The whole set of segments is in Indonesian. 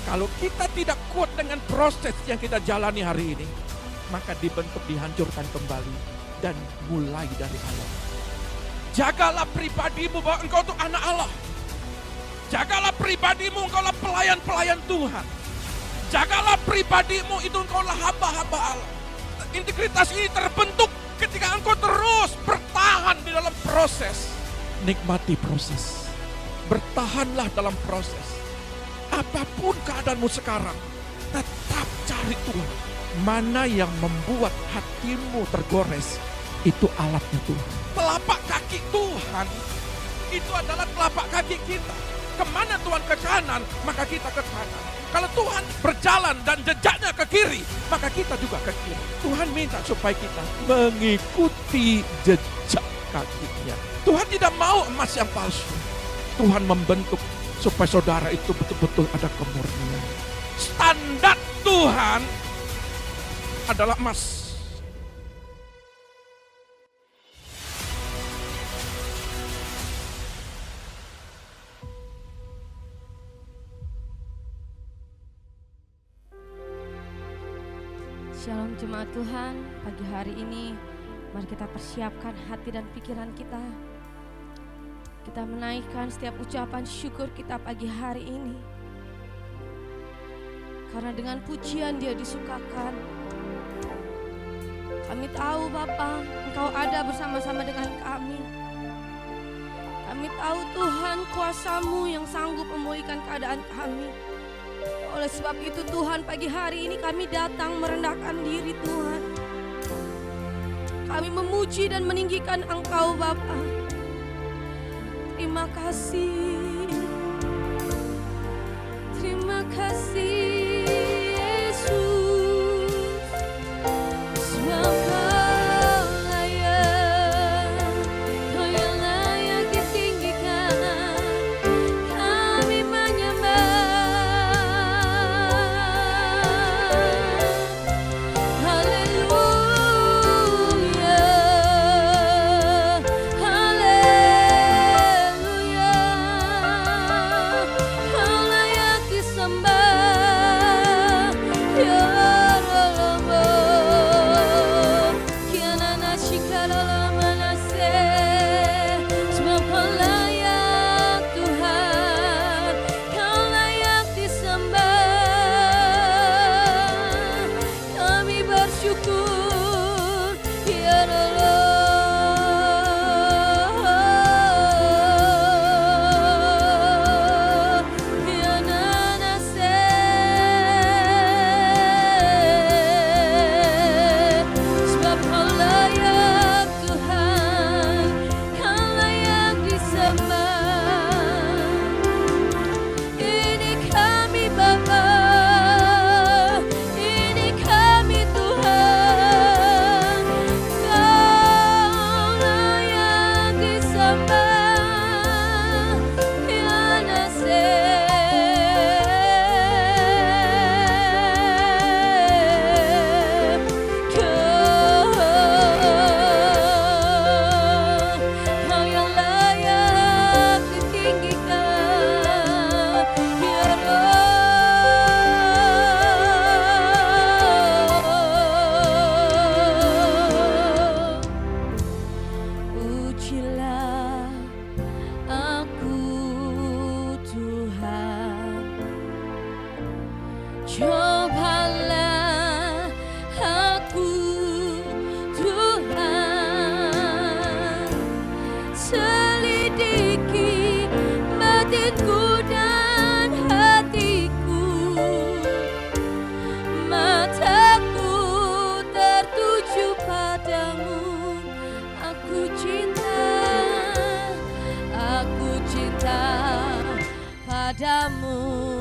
Kalau kita tidak kuat dengan proses yang kita jalani hari ini, maka dibentuk dihancurkan kembali dan mulai dari awal. Jagalah pribadimu bahwa engkau itu anak Allah. Jagalah pribadimu, engkau adalah pelayan-pelayan Tuhan. Jagalah pribadimu, itu engkau adalah hamba-hamba Allah. Integritas ini terbentuk ketika engkau terus bertahan di dalam proses. Nikmati proses. Bertahanlah dalam proses. Apapun keadaanmu sekarang, tetap cari Tuhan. Mana yang membuat hatimu tergores, itu alatnya Tuhan. Telapak kaki Tuhan, itu adalah telapak kaki kita. Kemana Tuhan ke kanan, maka kita ke kanan. Kalau Tuhan berjalan dan jejaknya ke kiri, maka kita juga ke kiri. Tuhan minta supaya kita mengikuti jejak kakinya. Tuhan tidak mau emas yang palsu. Tuhan membentuk supaya saudara itu betul-betul ada kemurnian. Standar Tuhan adalah emas. Shalom jemaat Tuhan, pagi hari ini mari kita persiapkan hati dan pikiran kita. Kita menaikkan setiap ucapan syukur kita pagi hari ini. Karena dengan pujian Dia disukakan. Kami tahu Bapa, Engkau ada bersama-sama dengan kami. Kami tahu Tuhan kuasa-Mu yang sanggup memulihkan keadaan kami. Oleh sebab itu Tuhan, pagi hari ini kami datang merendahkan diri Tuhan. Kami memuji dan meninggikan Engkau Bapa. Terima kasih. Terima kasih Yesus. Sebab Kau layak, Kau yang layak ditinggikan. Kami menyembah. Padamu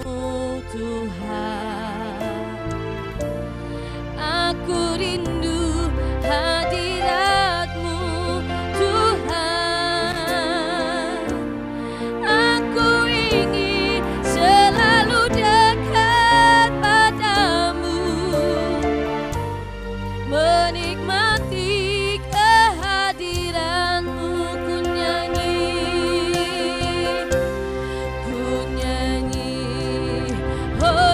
Tuhan, aku rindu hadirat-Mu Tuhan. Aku ingin selalu dekat padamu, menikmati kehadiran-Mu. Ku nyanyi, oh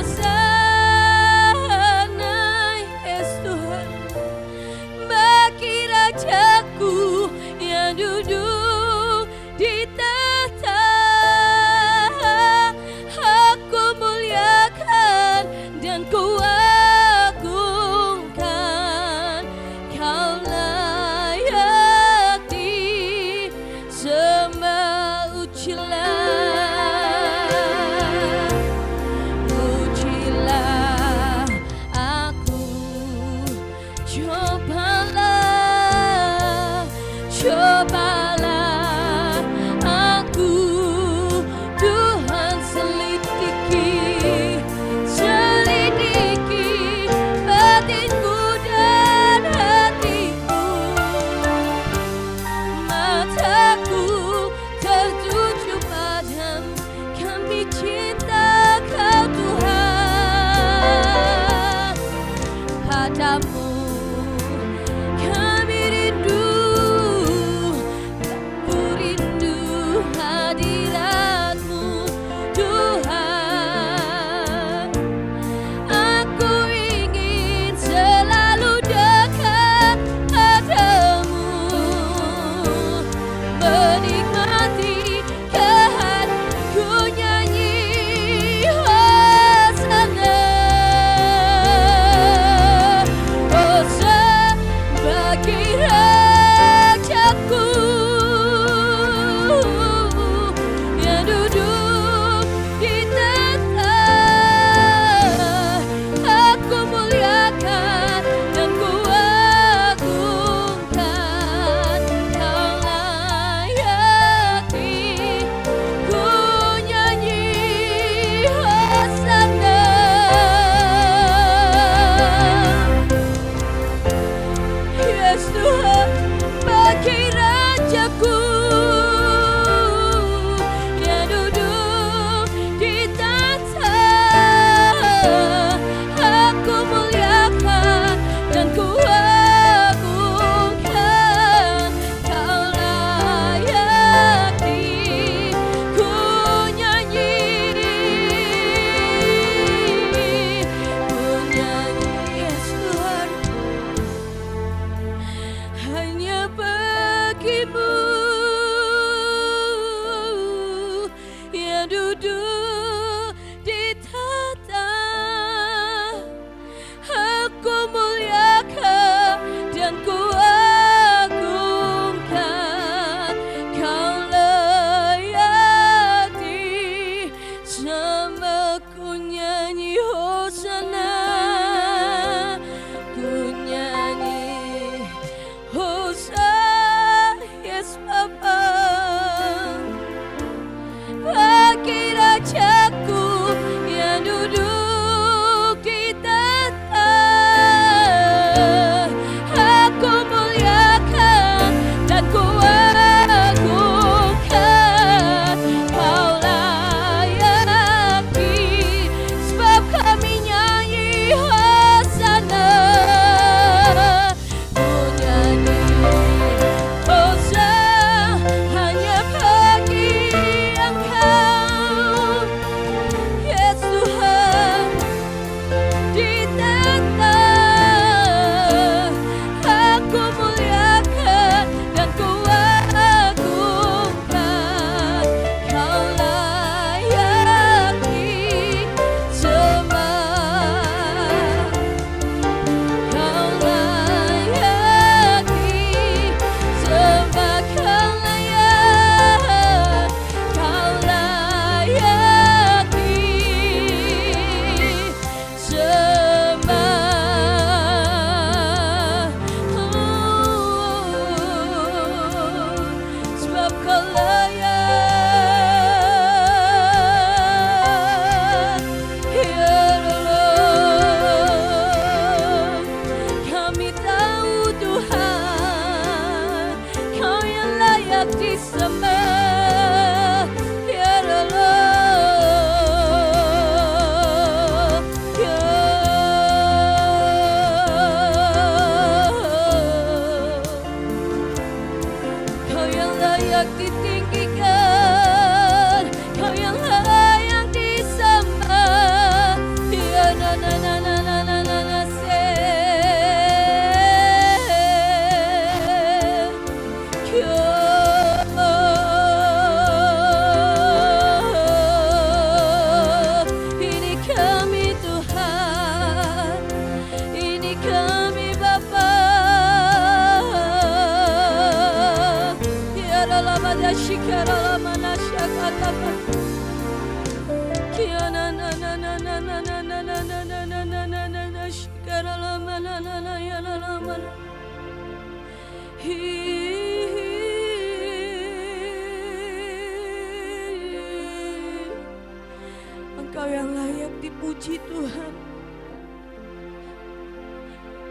Engkau yang layak dipuji Tuhan.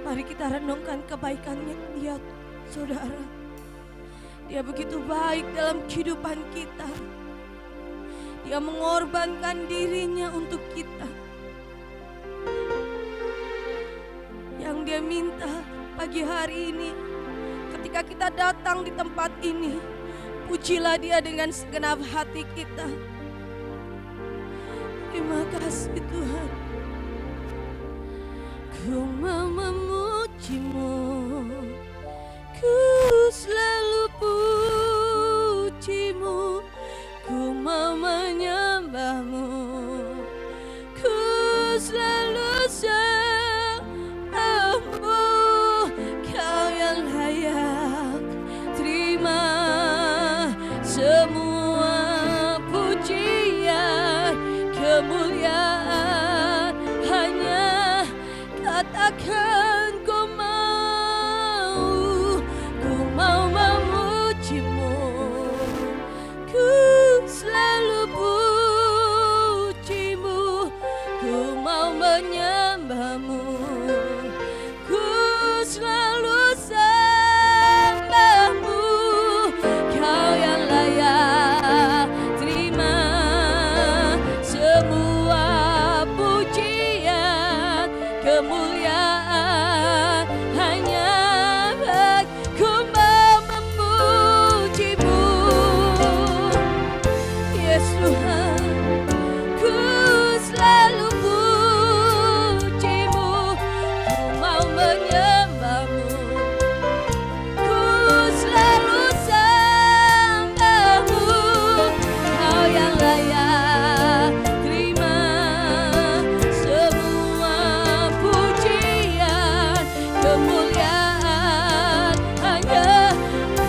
Mari kita renungkan kebaikannya Dia, saudara. Dia begitu baik dalam kehidupan kita. Dia mengorbankan dirinya untuk kita. Yang Dia minta pagi hari ini, ketika kita datang di tempat ini, pujilah Dia dengan segenap hati kita. Terima kasih Tuhan. Ku mau memuji-Mu, ku selalu puji-Mu, ku mau menyembah-Mu, ku selalu sembah-Mu. Kau yang layak terima semua pujian, kemuliaan. Hanya katakan ku mau memuji-Mu, ku selalu puji-Mu, ku mau menyembah-Mu, ku selalu sembah-Mu. Kau yang layak terima semua pujian, kemuliaan. Hanya ku mau memuji-Mu, Yes Tuhan. Ku selalu puji-Mu, ku mau menyembah-Mu, ku selalu sembah-Mu. Kau yang layak terima semua pujian, kemuliaan. Hanya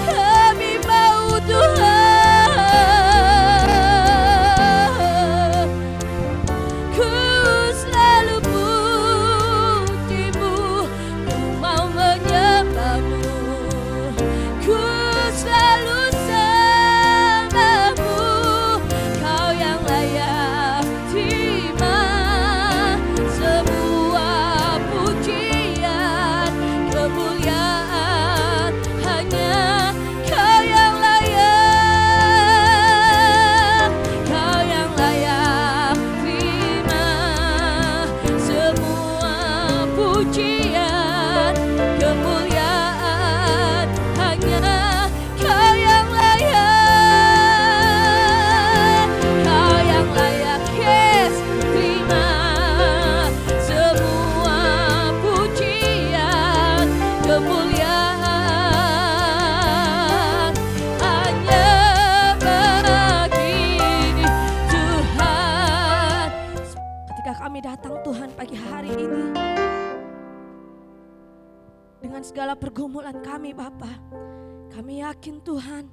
kami mau Tuhan. Ku selalu puji-Mu, ku mau menyembah-Mu, ku selalu sembah-Mu. Kau yang layak terima semua pujian, kemuliaan. Hanya Kau yang layak, Kau yang layak terima semua pujian, kemuliaan. Hanya Kau yang layak, Kau yang layak, yes, terima semua pujian, kemuliaan. Hanya bagi Tuhan. Ketika kami datang Tuhan pagi hari ini, dengan segala pergumulan kami Bapa, kami yakin Tuhan,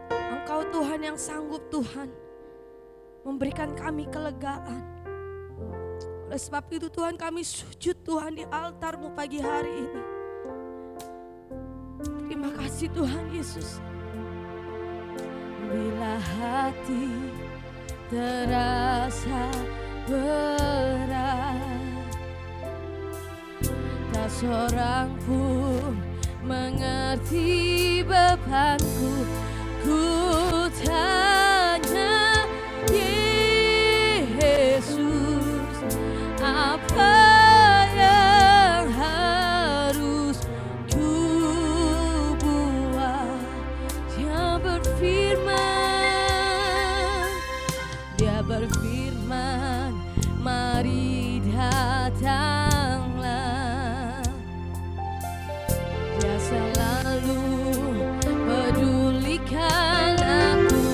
Engkau Tuhan yang sanggup Tuhan memberikan kami kelegaan. Oleh sebab itu Tuhan, kami sujud Tuhan di altar-Mu pagi hari ini. Terima kasih Tuhan Yesus. Bila hati terasa berat, tak seorang pun mengerti bebanku. Ku tanya Yesus, apa yang harus ku buat? Dia berfirman, mari datanglah. Dia selalu pedulikan aku.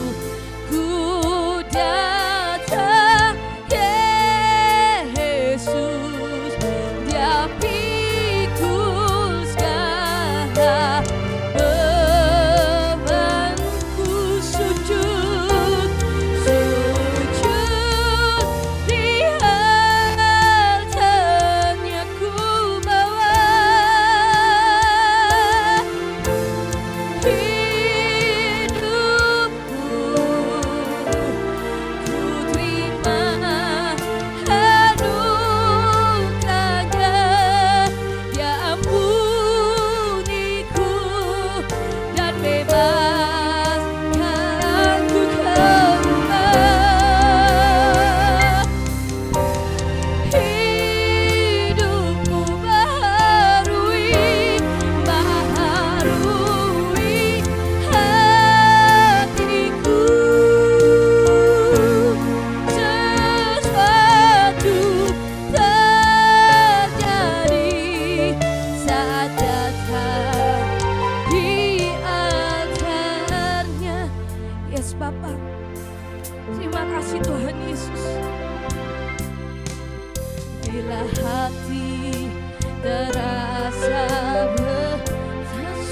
hati terasa tak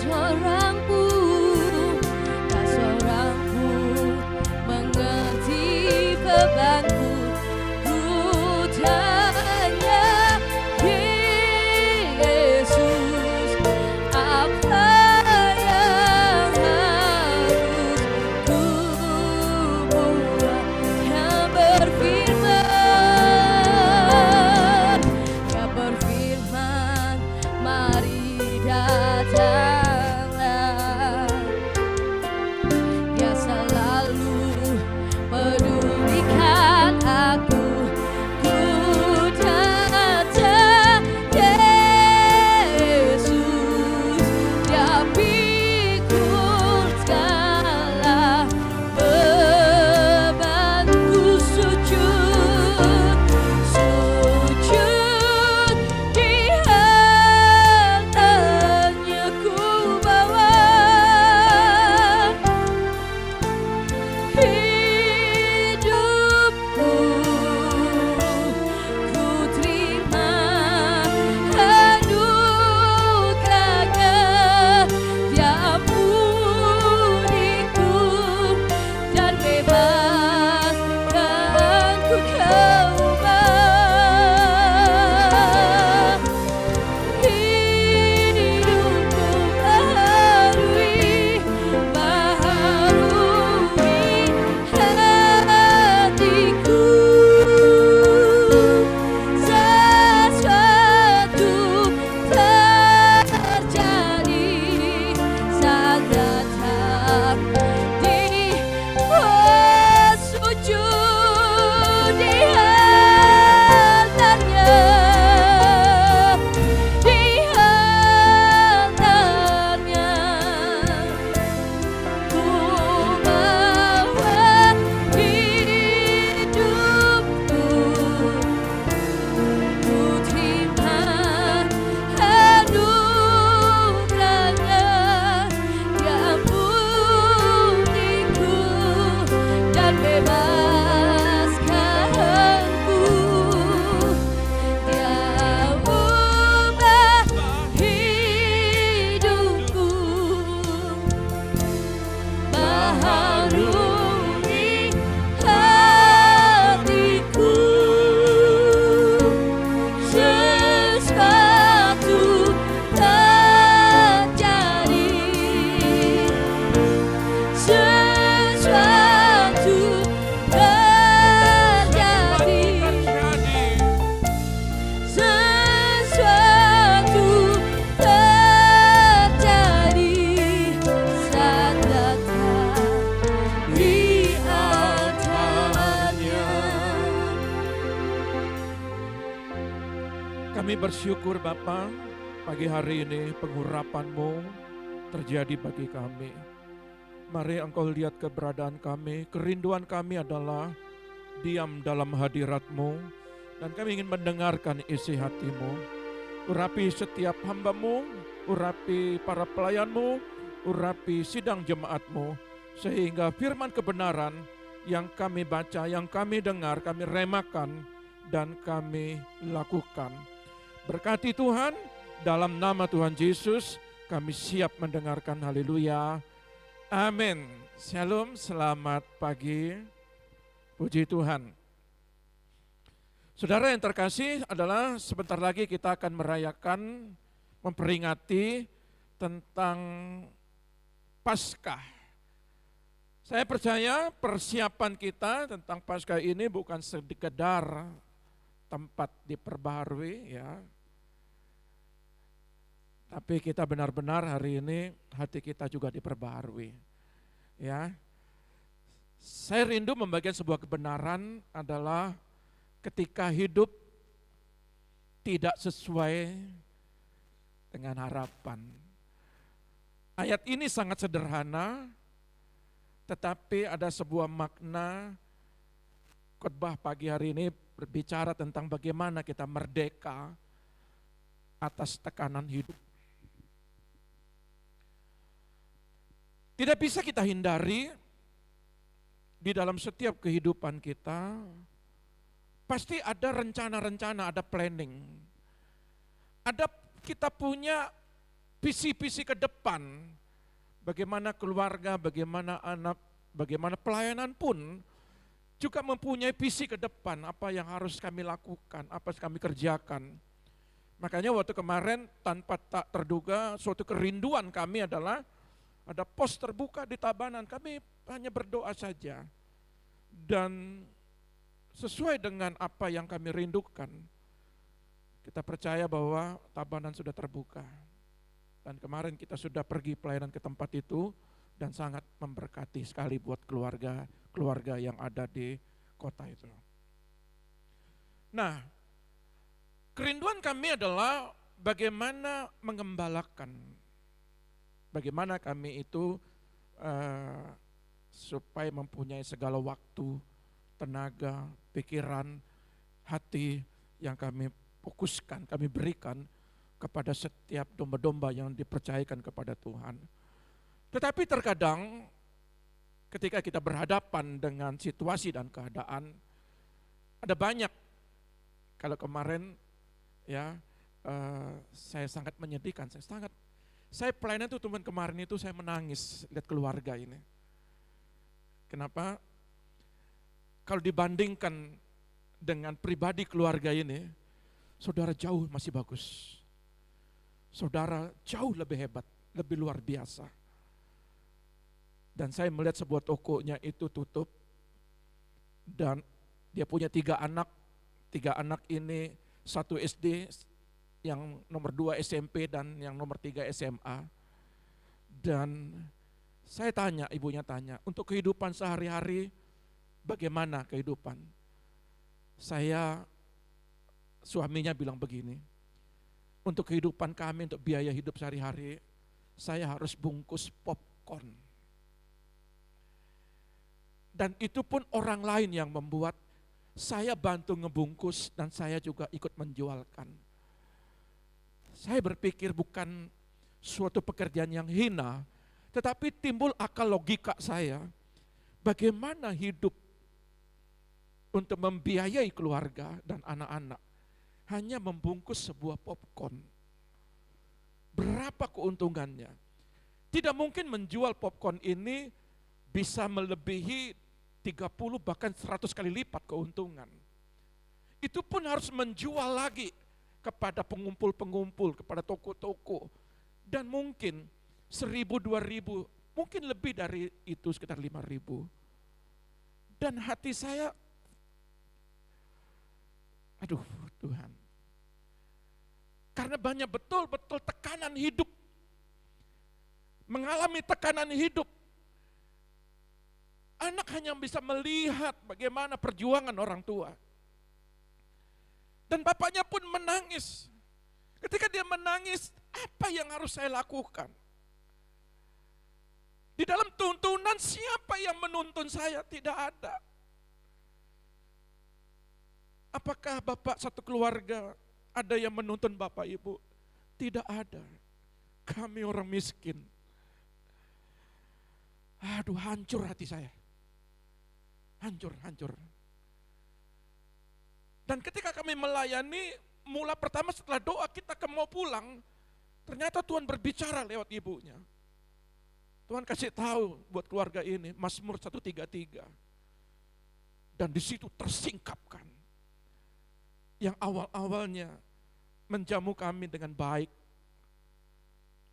seorang pun mengerti bebanku. Ku tanya Yesus, apa yang harus ku buat? Yang berfirman, mari datanglah. Dia selalu pedulikan aku. Ku datang Yesus, Dia pikul segala bebanku. Sujud di hatinya ku bawa hidupku. Ku terima anugerahnya, Dia ampuniku dan bebaskan ku kembali. Hidupku baharui hatiku. Sesuatu terjadi saat datang di sujud di hatinya, di hatinya. Ku bawa hidupku, ku terima anugerahnya, Dia ampuniku dan bebaskanku. Dia ubah hidupku, baharui hatiku. Sesuatu terjadi, sesuatu terjadi, sesuatu terjadi saat datang di altarnya. Kami bersyukur Bapa, pagi hari ini pengurapan-Mu terjadi bagi kami. Mari Engkau lihat keberadaan kami, kerinduan kami adalah diam dalam hadirat-Mu, dan kami ingin mendengarkan isi hati-Mu. Urapi setiap hamba-Mu, urapi para pelayan-Mu, urapi sidang jemaat-Mu, sehingga firman kebenaran yang kami baca, yang kami dengar, kami remakan, dan kami lakukan. Berkati Tuhan, dalam nama Tuhan Yesus, kami siap mendengarkan. Haleluya. Amin. Shalom, selamat pagi. Puji Tuhan. Saudara yang terkasih, adalah sebentar lagi kita akan merayakan, memperingati tentang Paskah. Saya percaya persiapan kita tentang Paskah ini bukan sekedar tempat diperbaharui, ya. Tapi kita benar-benar hari ini hati kita juga diperbaharui. Ya. Saya rindu membagikan sebuah kebenaran adalah ketika hidup tidak sesuai dengan harapan. Ayat ini sangat sederhana, tetapi ada sebuah makna. Khotbah pagi hari ini berbicara tentang bagaimana kita merdeka atas tekanan hidup. Tidak bisa kita hindari di dalam setiap kehidupan kita, pasti ada rencana-rencana, ada planning. Ada kita punya visi-visi ke depan. Bagaimana keluarga, bagaimana anak, bagaimana pelayanan pun juga mempunyai visi ke depan, apa yang harus kami lakukan, apa yang kami kerjakan. Makanya waktu kemarin tanpa tak terduga suatu kerinduan kami adalah ada pos terbuka di Tabanan, kami hanya berdoa saja. Dan sesuai dengan apa yang kami rindukan, kita percaya bahwa Tabanan sudah terbuka. Dan kemarin kita sudah pergi pelayanan ke tempat itu dan sangat memberkati sekali buat keluarga yang ada di kota itu. Nah, kerinduan kami adalah bagaimana mengembalakan, bagaimana kami itu supaya mempunyai segala waktu, tenaga, pikiran, hati yang kami fokuskan, kami berikan kepada setiap domba-domba yang dipercayakan kepada Tuhan. Tetapi terkadang ketika kita berhadapan dengan situasi dan keadaan, ada banyak, kalau kemarin ya saya sangat menyedihkan, saya pelayanan itu teman kemarin itu saya menangis lihat keluarga ini. Kenapa? Kalau dibandingkan dengan pribadi keluarga ini, saudara jauh masih bagus. Saudara jauh lebih hebat, lebih luar biasa. Dan saya melihat sebuah tokonya itu tutup, dan dia punya 3 anak. 3 anak ini, 1 SD, yang nomor 2 SMP, dan yang nomor 3 SMA. Dan saya tanya, ibunya tanya, untuk kehidupan sehari-hari, bagaimana kehidupan? Suaminya bilang begini, untuk kehidupan kami, untuk biaya hidup sehari-hari, saya harus bungkus popcorn. Dan itu pun orang lain yang membuat, saya bantu ngebungkus dan saya juga ikut menjualkan. Saya berpikir bukan suatu pekerjaan yang hina, tetapi timbul akal logika saya, bagaimana hidup untuk membiayai keluarga dan anak-anak hanya membungkus sebuah popcorn. Berapa keuntungannya? Tidak mungkin menjual popcorn ini bisa melebihi 30 bahkan 100 kali lipat keuntungan. Itu pun harus menjual lagi kepada pengumpul-pengumpul, kepada toko-toko. Dan mungkin 1.000, 2.000, mungkin lebih dari itu sekitar 5.000. Dan hati saya, aduh Tuhan, karena banyak betul-betul tekanan hidup, mengalami tekanan hidup. Anak hanya bisa melihat bagaimana perjuangan orang tua. Dan bapaknya pun menangis. Ketika dia menangis, apa yang harus saya lakukan? Di dalam tuntunan siapa yang menuntun saya? Tidak ada. Apakah bapak satu keluarga ada yang menuntun bapak ibu? Tidak ada. Kami orang miskin. Aduh, hancur hati saya. Hancur. Dan ketika kami melayani, mula pertama setelah doa kita mau pulang, ternyata Tuhan berbicara lewat ibunya. Tuhan kasih tahu buat keluarga ini, Mazmur 133. Dan di situ tersingkapkan. Yang awal-awalnya menjamu kami dengan baik,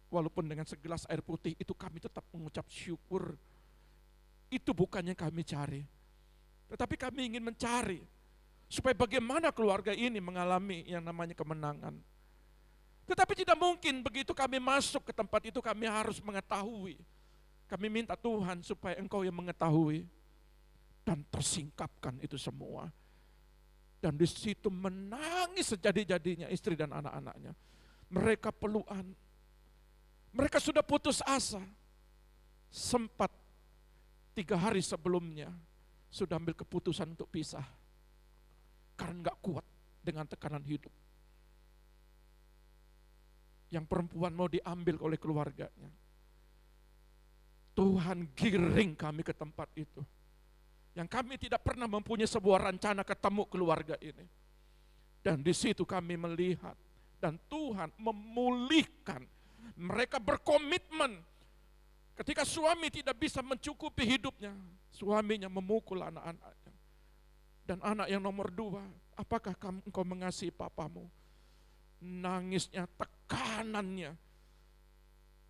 walaupun dengan segelas air putih, itu kami tetap mengucap syukur. Itu bukan yang kami cari. Tetapi kami ingin mencari, supaya bagaimana keluarga ini mengalami yang namanya kemenangan. Tetapi tidak mungkin begitu kami masuk ke tempat itu kami harus mengetahui. Kami minta Tuhan supaya Engkau yang mengetahui. Dan tersingkapkan itu semua. Dan di situ menangis sejadi-jadinya istri dan anak-anaknya. Mereka pelukan. Mereka sudah putus asa. Sempat 3 hari sebelumnya sudah ambil keputusan untuk pisah. Karena gak kuat dengan tekanan hidup. Yang perempuan mau diambil oleh keluarganya. Tuhan giring kami ke tempat itu. Yang kami tidak pernah mempunyai sebuah rencana ketemu keluarga ini. Dan di situ kami melihat dan Tuhan memulihkan. Mereka berkomitmen ketika suami tidak bisa mencukupi hidupnya, suaminya memukul anak-anaknya. Dan anak yang nomor 2, apakah engkau mengasihi papamu? Nangisnya, tekanannya.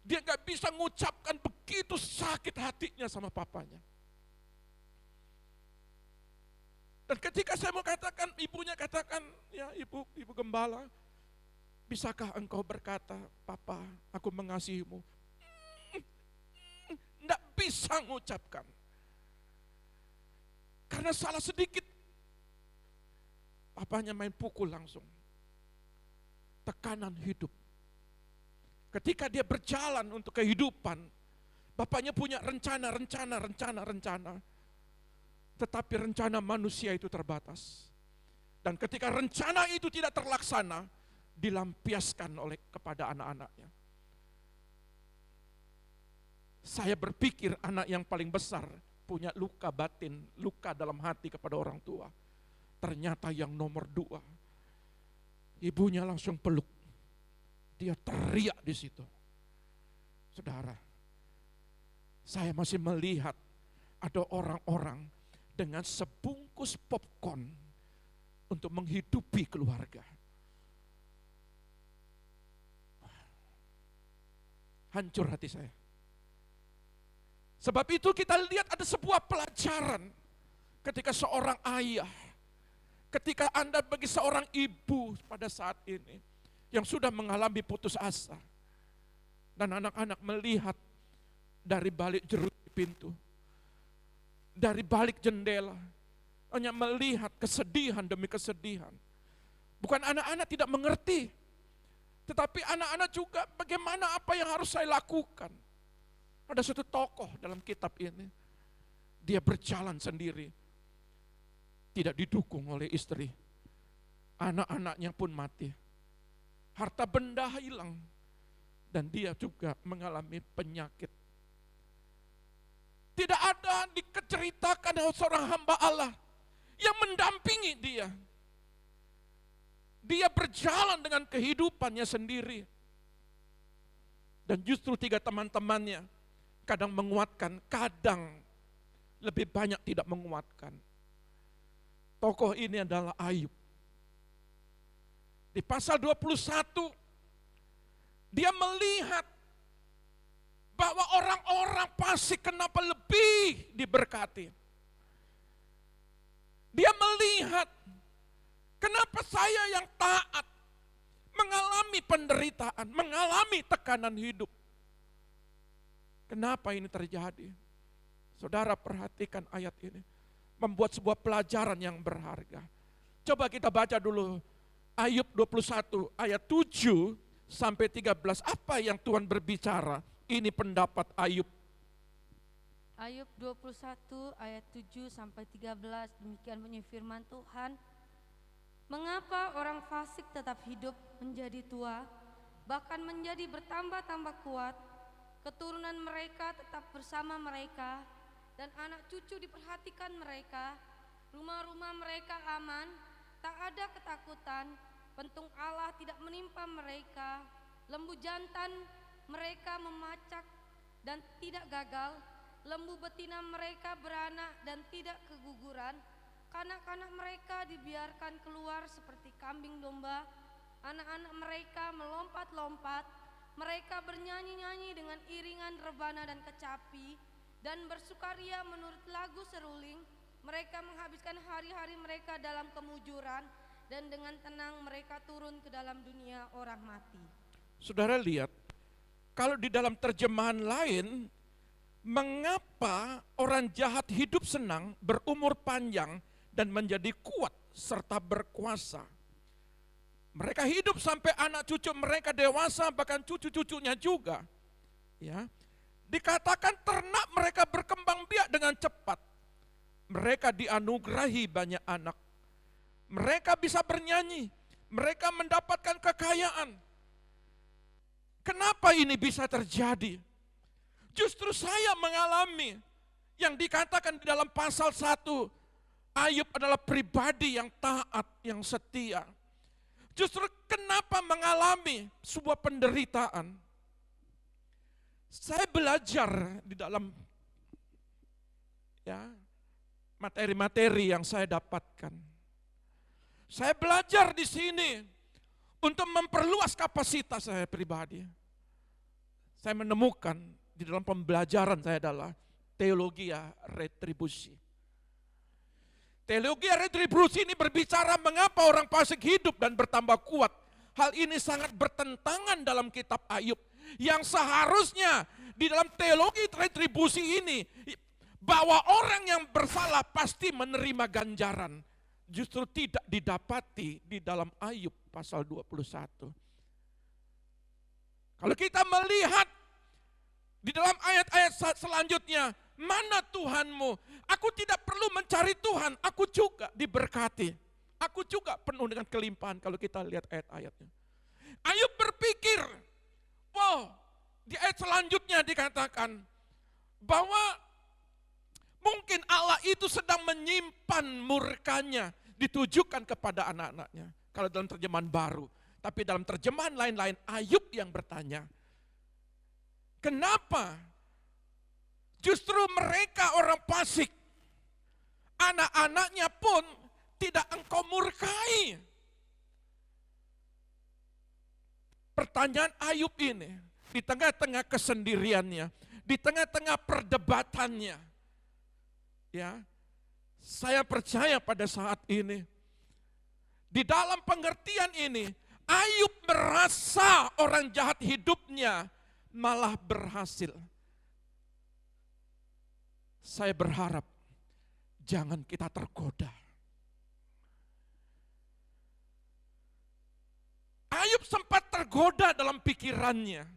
Dia gak bisa mengucapkan begitu sakit hatinya sama papanya. Dan ketika saya mau katakan, ibunya katakan, ya ibu gembala, bisakah engkau berkata, papa, aku mengasihimu? Tidak bisa mengucapkan. Karena salah sedikit, papanya main pukul langsung. Tekanan hidup. Ketika dia berjalan untuk kehidupan, bapaknya punya rencana. Tetapi rencana manusia itu terbatas. Dan ketika rencana itu tidak terlaksana, dilampiaskan oleh kepada anak-anaknya. Saya berpikir anak yang paling besar punya luka batin, luka dalam hati kepada orang tua. Ternyata yang nomor 2, ibunya langsung peluk. Dia teriak di situ. Saudara, saya masih melihat ada orang-orang dengan sebungkus popcorn untuk menghidupi keluarga. Hancur hati saya. Sebab itu kita lihat ada sebuah pelajaran ketika seorang ayah, ketika Anda bagi seorang ibu pada saat ini yang sudah mengalami putus asa, dan anak-anak melihat dari balik jeruji pintu, dari balik jendela, hanya melihat kesedihan demi kesedihan. Bukan anak-anak tidak mengerti, tetapi anak-anak juga bagaimana apa yang harus saya lakukan. Ada satu tokoh dalam kitab ini, dia berjalan sendiri, tidak didukung oleh istri. Anak-anaknya pun mati. Harta benda hilang, dan dia juga mengalami penyakit. Tidak ada diceritakan seorang hamba Allah yang mendampingi dia. Dia berjalan dengan kehidupannya sendiri. Dan justru 3 teman-temannya kadang menguatkan, kadang lebih banyak tidak menguatkan. Tokoh ini adalah Ayub. Di pasal 21, dia melihat bahwa orang-orang pasti kenapa lebih diberkati. Dia melihat kenapa saya yang taat mengalami penderitaan, mengalami tekanan hidup. Kenapa ini terjadi? Saudara perhatikan ayat ini, membuat sebuah pelajaran yang berharga. Coba kita baca dulu Ayub 21 ayat 7 sampai 13. Apa yang Tuhan berbicara? Ini pendapat Ayub. Ayub 21 ayat 7 sampai 13, demikian bunyi firman Tuhan. Mengapa orang fasik tetap hidup menjadi tua, bahkan menjadi bertambah-tambah kuat? Keturunan mereka tetap bersama mereka, dan anak cucu diperhatikan mereka. Rumah-rumah mereka aman, tak ada ketakutan. Pentung Allah tidak menimpa mereka. Lembu jantan mereka memacak dan tidak gagal. Lembu betina mereka beranak dan tidak keguguran. Kanak-kanak mereka dibiarkan keluar seperti kambing domba. Anak-anak mereka melompat-lompat. Mereka bernyanyi-nyanyi dengan iringan rebana dan kecapi, dan bersukaria menurut lagu seruling. Mereka menghabiskan hari-hari mereka dalam kemujuran, dan dengan tenang mereka turun ke dalam dunia orang mati. Saudara lihat, kalau di dalam terjemahan lain, mengapa orang jahat hidup senang, berumur panjang, dan menjadi kuat serta berkuasa. Mereka hidup sampai anak cucu mereka dewasa, bahkan cucu-cucunya juga. Ya, dikatakan ternak mereka berkembang biak dengan cepat. Mereka dianugerahi banyak anak. Mereka bisa bernyanyi, mereka mendapatkan kekayaan. Kenapa ini bisa terjadi? Justru saya mengalami yang dikatakan di dalam pasal 1, Ayub adalah pribadi yang taat, yang setia. Justru kenapa mengalami sebuah penderitaan? Saya belajar di dalam materi-materi yang saya dapatkan. Saya belajar di sini untuk memperluas kapasitas saya pribadi. Saya menemukan di dalam pembelajaran saya adalah teologi retribusi. Teologi retribusi ini berbicara mengapa orang fasik hidup dan bertambah kuat. Hal ini sangat bertentangan dalam kitab Ayub. Yang seharusnya di dalam teologi retribusi ini, bahwa orang yang bersalah pasti menerima ganjaran. Justru tidak didapati di dalam Ayub pasal 21. Kalau kita melihat di dalam ayat-ayat selanjutnya, mana Tuhanmu? Aku tidak perlu mencari Tuhan, aku juga diberkati. Aku juga penuh dengan kelimpahan kalau kita lihat ayat-ayatnya. Ayub berpikir, di ayat selanjutnya dikatakan bahwa mungkin Allah itu sedang menyimpan murkanya ditujukan kepada anak-anaknya. Kalau dalam terjemahan baru. Tapi dalam terjemahan lain-lain, Ayub yang bertanya, kenapa justru mereka orang fasik, anak-anaknya pun tidak engkau murkai? Pertanyaan Ayub ini, di tengah-tengah kesendiriannya, di tengah-tengah perdebatannya, saya percaya pada saat ini, di dalam pengertian ini, Ayub merasa orang jahat hidupnya malah berhasil. Saya berharap jangan kita tergoda. Ayub sempat tergoda dalam pikirannya.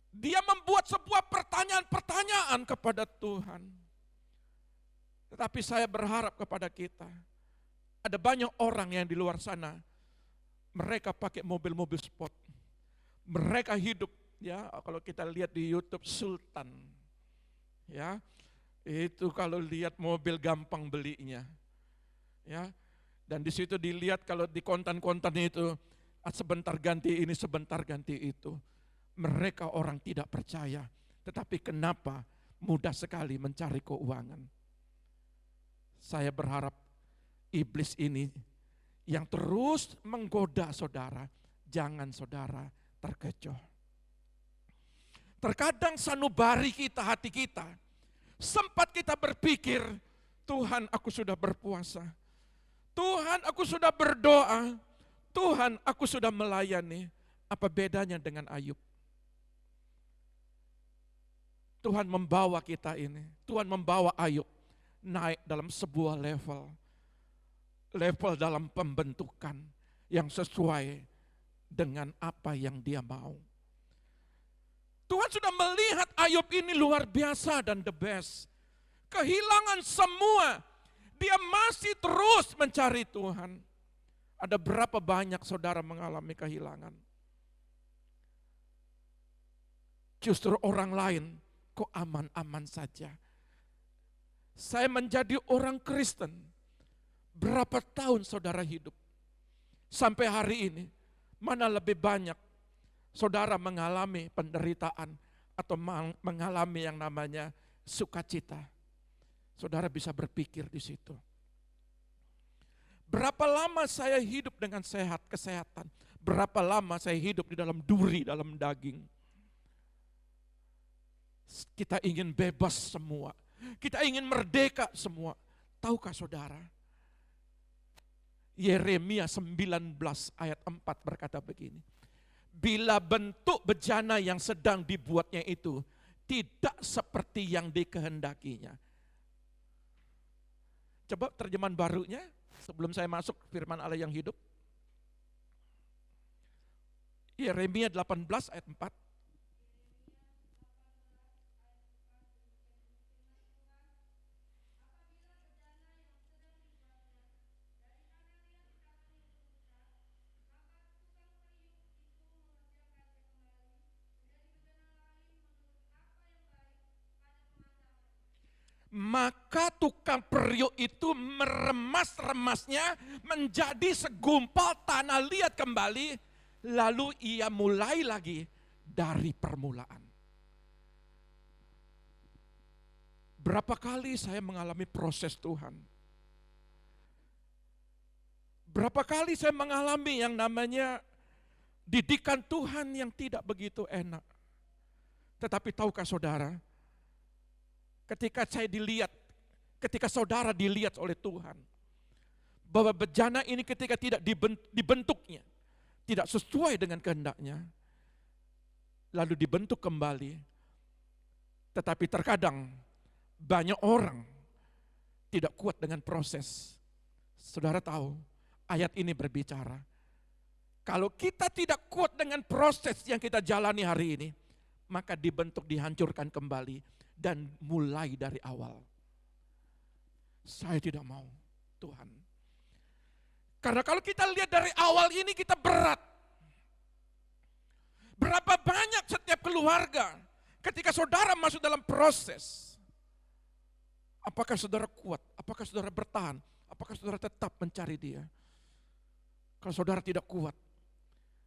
Dia membuat sebuah pertanyaan-pertanyaan kepada Tuhan. Tetapi saya berharap kepada kita, ada banyak orang yang di luar sana, mereka pakai mobil-mobil sport. Mereka hidup, kalau kita lihat di YouTube Sultan. Itu kalau lihat mobil gampang belinya. Dan di situ dilihat kalau di konten-konten itu, sebentar ganti ini, sebentar ganti itu. Mereka orang tidak percaya, tetapi kenapa mudah sekali mencari keuangan. Saya berharap iblis ini yang terus menggoda saudara, jangan saudara terkecoh. Terkadang sanubari kita, hati kita, sempat kita berpikir, Tuhan aku sudah berpuasa, Tuhan aku sudah berdoa, Tuhan aku sudah melayani. Apa bedanya dengan Ayub? Tuhan membawa kita ini, Tuhan membawa Ayub naik dalam sebuah level dalam pembentukan yang sesuai dengan apa yang dia mau. Tuhan sudah melihat Ayub ini luar biasa dan the best. Kehilangan semua, dia masih terus mencari Tuhan. Ada berapa banyak saudara mengalami kehilangan? Justru orang lain kok aman-aman saja. Saya menjadi orang Kristen, berapa tahun saudara hidup? Sampai hari ini, mana lebih banyak saudara mengalami penderitaan atau mengalami yang namanya sukacita? Saudara bisa berpikir di situ. Berapa lama saya hidup dengan sehat, kesehatan? Berapa lama saya hidup di dalam duri, dalam daging? Kita ingin bebas semua. Kita ingin merdeka semua. Tahukah saudara? Yeremia 19 ayat 4 berkata begini. Bila bentuk bejana yang sedang dibuatnya itu tidak seperti yang dikehendakinya. Coba terjemahan barunya sebelum saya masuk firman Allah yang hidup. Yeremia 18 ayat 4. Maka tukang periuk itu meremas-remasnya menjadi segumpal tanah liat kembali, lalu ia mulai lagi dari permulaan. Berapa kali saya mengalami proses Tuhan. Berapa kali saya mengalami yang namanya didikan Tuhan yang tidak begitu enak. Tetapi tahukah saudara, ketika saudara dilihat oleh Tuhan, bahwa bejana ini ketika tidak dibentuknya, tidak sesuai dengan kehendaknya, lalu dibentuk kembali, tetapi terkadang banyak orang tidak kuat dengan proses. Saudara tahu, ayat ini berbicara, kalau kita tidak kuat dengan proses yang kita jalani hari ini, maka dibentuk, dihancurkan kembali, dan mulai dari awal. Saya tidak mau, Tuhan. Karena kalau kita lihat dari awal ini kita berat. Berapa banyak setiap keluarga ketika saudara masuk dalam proses. Apakah saudara kuat? Apakah saudara bertahan? Apakah saudara tetap mencari dia? Kalau saudara tidak kuat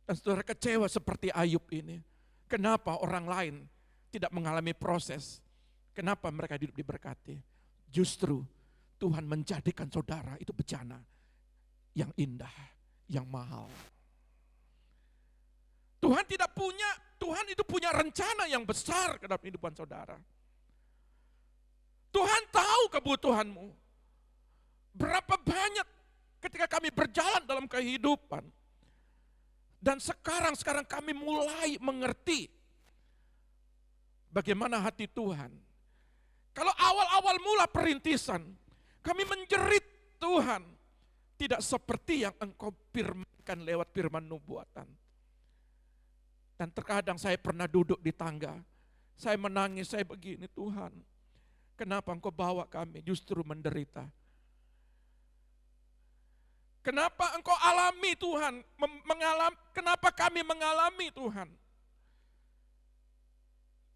dan saudara kecewa seperti Ayub ini, kenapa orang lain tidak mengalami proses? Kenapa mereka hidup diberkati? Justru Tuhan menjadikan saudara itu bejana yang indah, yang mahal. Tuhan itu punya rencana yang besar ke dalam kehidupan saudara. Tuhan tahu kebutuhanmu. Berapa banyak ketika kami berjalan dalam kehidupan, dan sekarang kami mulai mengerti bagaimana hati Tuhan. Kalau awal-awal mula perintisan, kami menjerit, Tuhan, tidak seperti yang Engkau firmankan lewat firman nubuatan. Dan terkadang saya pernah duduk di tangga, saya menangis, saya begini, Tuhan, kenapa Engkau bawa kami justru menderita? Kenapa Engkau alami Tuhan, kenapa kami mengalami Tuhan?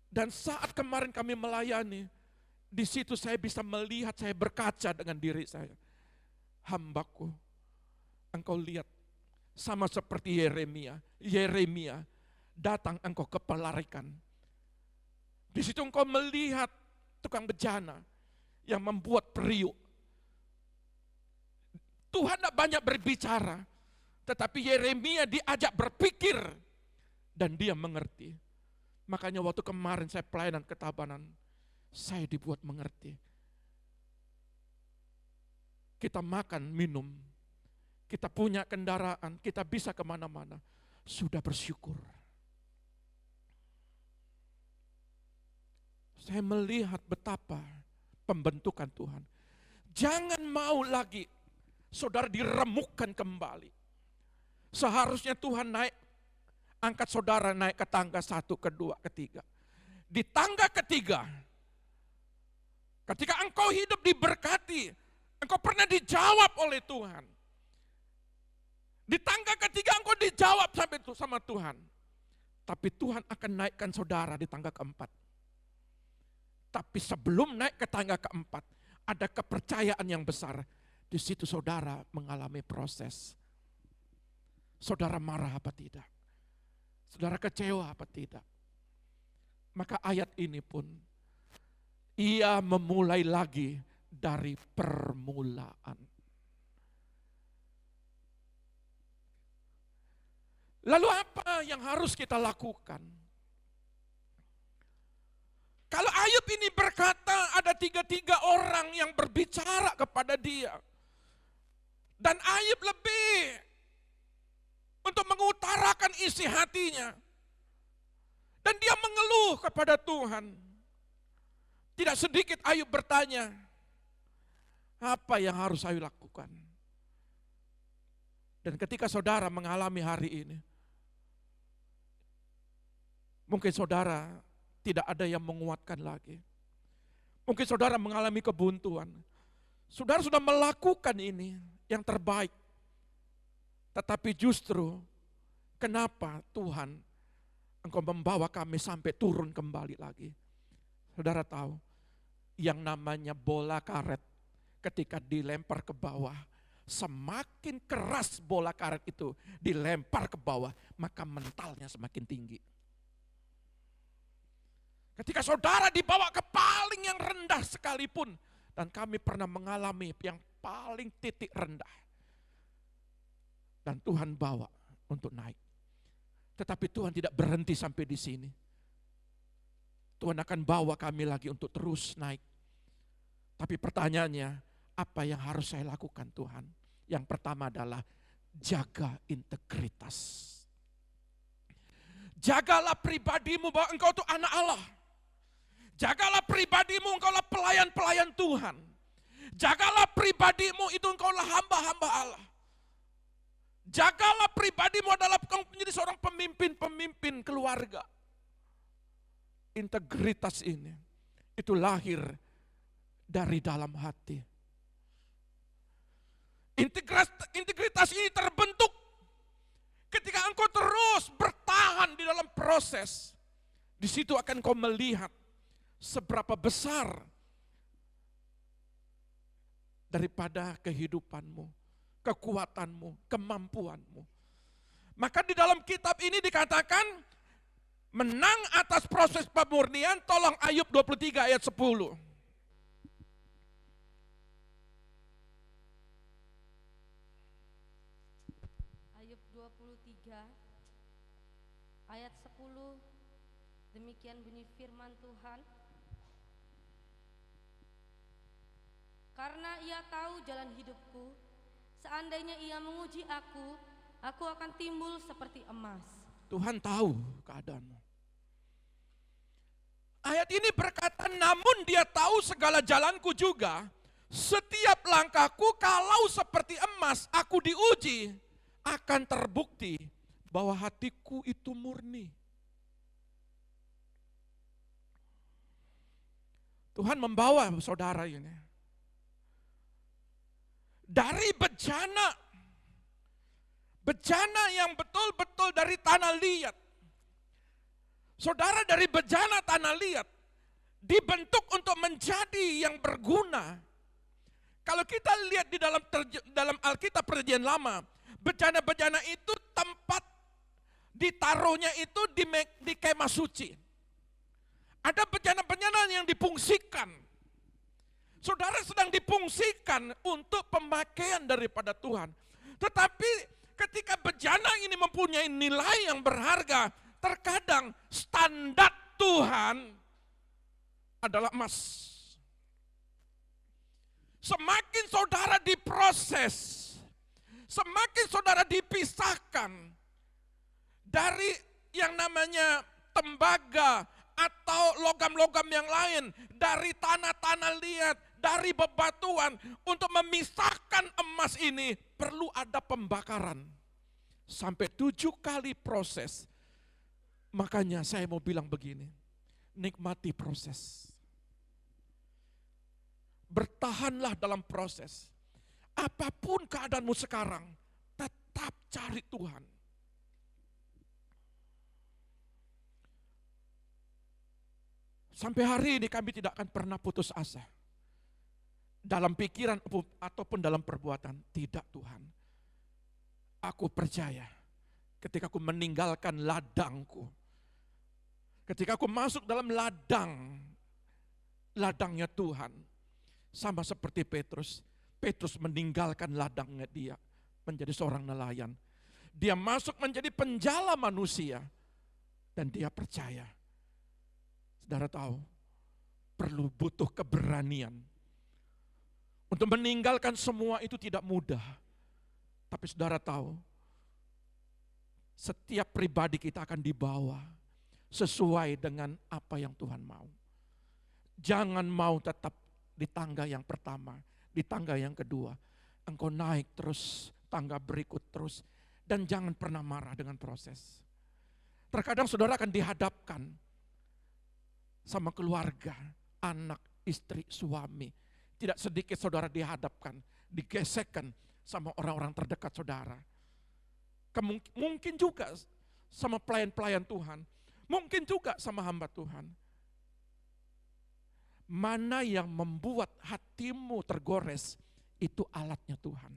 Dan saat kemarin kami melayani, di situ saya bisa melihat, saya berkaca dengan diri saya. Hambaku, Engkau lihat sama seperti Yeremia datang Engkau kepelarikan. Di situ Engkau melihat tukang bejana yang membuat periuk. Tuhan tidak banyak berbicara, tetapi Yeremia diajak berpikir dan dia mengerti. Makanya waktu kemarin saya pelayanan ketabanan, saya dibuat mengerti. Kita makan, minum, kita punya kendaraan, kita bisa kemana-mana, sudah bersyukur. Saya melihat betapa pembentukan Tuhan. Jangan mau lagi saudara diremukkan kembali. Seharusnya Tuhan angkat saudara naik ke tangga 1, kedua, ketiga. Di tangga ketiga, ketika engkau hidup diberkati, engkau pernah dijawab oleh Tuhan. Di tangga ketiga engkau dijawab sama Tuhan. Tapi Tuhan akan naikkan saudara di tangga keempat. Tapi sebelum naik ke tangga keempat, ada kepercayaan yang besar. Di situ saudara mengalami proses. Saudara marah apa tidak? Saudara kecewa apa tidak? Maka ayat ini pun, ia memulai lagi dari permulaan. Lalu apa yang harus kita lakukan? Kalau Ayub ini berkata ada 3 orang yang berbicara kepada dia. Dan Ayub lebih untuk mengutarakan isi hatinya. Dan dia mengeluh kepada Tuhan. Tidak sedikit Ayub bertanya, apa yang harus Ayub lakukan? Dan ketika saudara mengalami hari ini, mungkin saudara tidak ada yang menguatkan lagi. Mungkin saudara mengalami kebuntuan. Saudara sudah melakukan ini yang terbaik. Tetapi justru kenapa Tuhan Engkau membawa kami sampai turun kembali lagi? Saudara tahu, yang namanya bola karet ketika dilempar ke bawah, semakin keras bola karet itu dilempar ke bawah, maka mentalnya semakin tinggi. Ketika saudara dibawa ke paling yang rendah sekalipun, dan kami pernah mengalami yang paling titik rendah, dan Tuhan bawa untuk naik. Tetapi Tuhan tidak berhenti sampai di sini. Tuhan akan bawa kami lagi untuk terus naik. Tapi pertanyaannya, apa yang harus saya lakukan Tuhan? Yang pertama adalah jaga integritas. Jagalah pribadimu bahwa engkau itu anak Allah. Jagalah pribadimu, engkaulah pelayan-pelayan Tuhan. Jagalah pribadimu, itu engkaulah hamba-hamba Allah. Jagalah pribadimu adalah engkau menjadi seorang pemimpin-pemimpin keluarga. Integritas ini, itu lahir dari dalam hati. Integritas ini terbentuk ketika engkau terus bertahan di dalam proses. Di situ akan kau melihat seberapa besar daripada kehidupanmu, kekuatanmu, kemampuanmu. Maka di dalam kitab ini dikatakan menang atas proses pemurnian. Tolong Ayub 23 ayat 10. Ayub 23 ayat 10. Demikian bunyi firman Tuhan. Karena ia tahu jalan hidupku, seandainya ia menguji aku akan timbul seperti emas. Tuhan tahu keadaanmu. Ayat ini berkata, namun dia tahu segala jalanku juga. Setiap langkahku kalau seperti emas aku diuji, akan terbukti bahwa hatiku itu murni. Tuhan membawa saudara ini dari bejana yang betul-betul dari tanah liat. Saudara, dari bejana tanah liat dibentuk untuk menjadi yang berguna. Kalau kita lihat di dalam Alkitab Perjanjian Lama, bejana-bejana itu tempat ditaruhnya itu di kemah suci. Ada bejana-bejana yang dipungsikan. Saudara sedang dipungsikan untuk pemakaian daripada Tuhan. Tetapi ketika bejana ini mempunyai nilai yang berharga, terkadang standar Tuhan adalah emas. Semakin saudara diproses, semakin saudara dipisahkan dari yang namanya tembaga atau logam-logam yang lain, dari tanah-tanah liat, dari bebatuan, untuk memisahkan emas ini perlu ada pembakaran. Sampai 7 kali proses. Makanya saya mau bilang begini, nikmati proses. Bertahanlah dalam proses. Apapun keadaanmu sekarang, tetap cari Tuhan. Sampai hari ini kami tidak akan pernah putus asa. Dalam pikiran ataupun dalam perbuatan, tidak Tuhan. Aku percaya ketika aku meninggalkan ladangku, ketika aku masuk dalam ladangnya Tuhan, sama seperti Petrus meninggalkan ladangnya dia, menjadi seorang nelayan. Dia masuk menjadi penjala manusia, dan dia percaya. Saudara tahu, perlu butuh keberanian. Untuk meninggalkan semua itu tidak mudah. Tapi saudara tahu, setiap pribadi kita akan dibawa sesuai dengan apa yang Tuhan mau. Jangan mau tetap di tangga yang pertama, di tangga yang kedua. Engkau naik terus, tangga berikut terus. Dan jangan pernah marah dengan proses. Terkadang saudara akan dihadapkan sama keluarga, anak, istri, suami. Tidak sedikit saudara dihadapkan, digesekkan sama orang-orang terdekat saudara. Mungkin juga sama pelayan-pelayan Tuhan. Mungkin juga sama hamba Tuhan. Mana yang membuat hatimu tergores, itu alatnya Tuhan.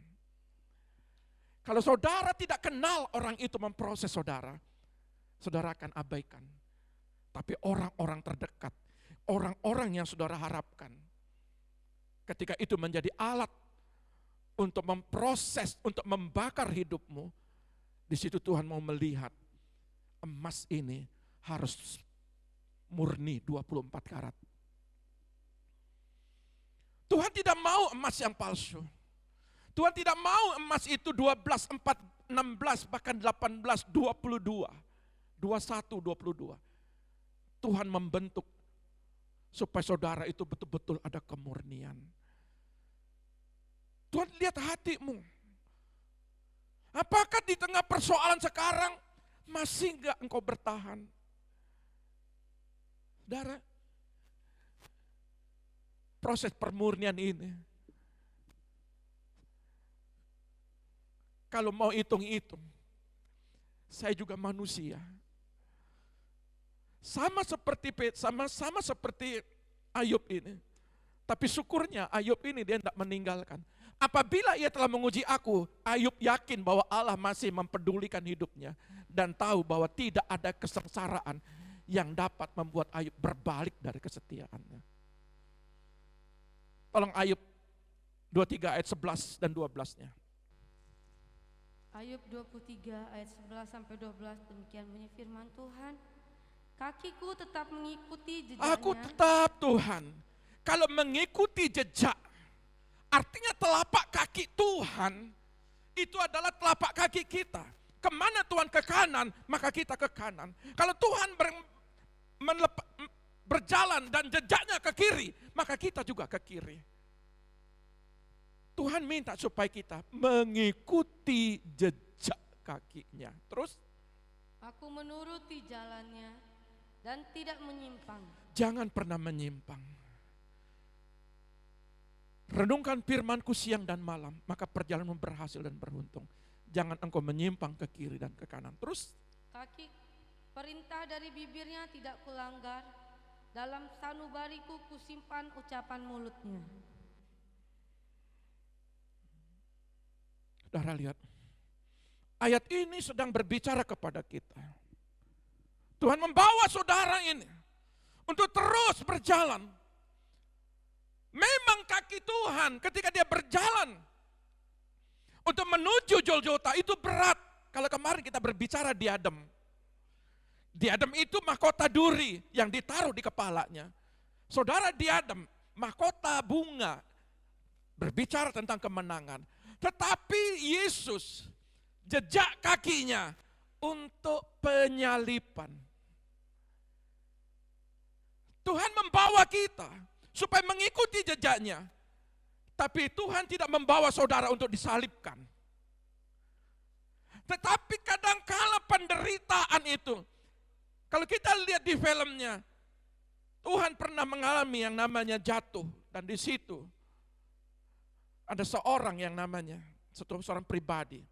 Kalau saudara tidak kenal orang itu memproses saudara, saudara akan abaikan. Tapi orang-orang terdekat, orang-orang yang saudara harapkan, ketika itu menjadi alat untuk memproses, untuk membakar hidupmu, di situ Tuhan mau melihat emas ini harus murni 24 karat. Tuhan tidak mau emas yang palsu. Tuhan tidak mau emas itu 12, 4, 16, bahkan 18, 22, 21, 22. Tuhan membentuk supaya saudara itu betul-betul ada kemurnian. Tuhan lihat hatimu. Apakah di tengah persoalan sekarang masih enggak engkau bertahan? Saudara, proses permurnian ini, kalau mau hitung-hitung, saya juga manusia. Sama seperti Ayub ini. Tapi syukurnya Ayub ini dia tidak meninggalkan. Apabila ia telah menguji aku, Ayub yakin bahwa Allah masih mempedulikan hidupnya. Dan tahu bahwa tidak ada kesengsaraan yang dapat membuat Ayub berbalik dari kesetiaannya. Tolong Ayub 23 ayat 11 dan 12-nya. Ayub 23 ayat 11 sampai 12, demikian bunyi firman Tuhan. Kakiku tetap mengikuti jejaknya. Aku tetap Tuhan. Kalau mengikuti jejak, artinya telapak kaki Tuhan, itu adalah telapak kaki kita. Kemana Tuhan ke kanan, maka kita ke kanan. Kalau Tuhan berjalan dan jejaknya ke kiri, maka kita juga ke kiri. Tuhan minta supaya kita mengikuti jejak kakinya. Terus? Aku menuruti jalannya dan tidak menyimpang. Jangan pernah menyimpang. Renungkan firman-Ku siang dan malam, maka perjalananmu berhasil dan beruntung. Jangan engkau menyimpang ke kiri dan ke kanan. Terus? Kaki perintah dari bibirnya tidak kulanggar. Dalam sanubariku kusimpan ucapan mulutnya. Saudara lihat, ayat ini sedang berbicara kepada kita. Tuhan membawa saudara ini untuk terus berjalan. Memang kaki Tuhan ketika dia berjalan untuk menuju Golgota itu berat. Kalau kemarin kita berbicara diadem. Diadem itu mahkota duri yang ditaruh di kepalanya. Saudara diadem, mahkota bunga, berbicara tentang kemenangan. Tetapi Yesus, jejak kakinya untuk penyalipan. Tuhan membawa kita supaya mengikuti jejaknya. Tapi Tuhan tidak membawa saudara untuk disalibkan. Tetapi kadangkala penderitaan itu, kalau kita lihat di filmnya, Tuhan pernah mengalami yang namanya jatuh. Dan di situ ada seorang yang namanya, seorang pribadi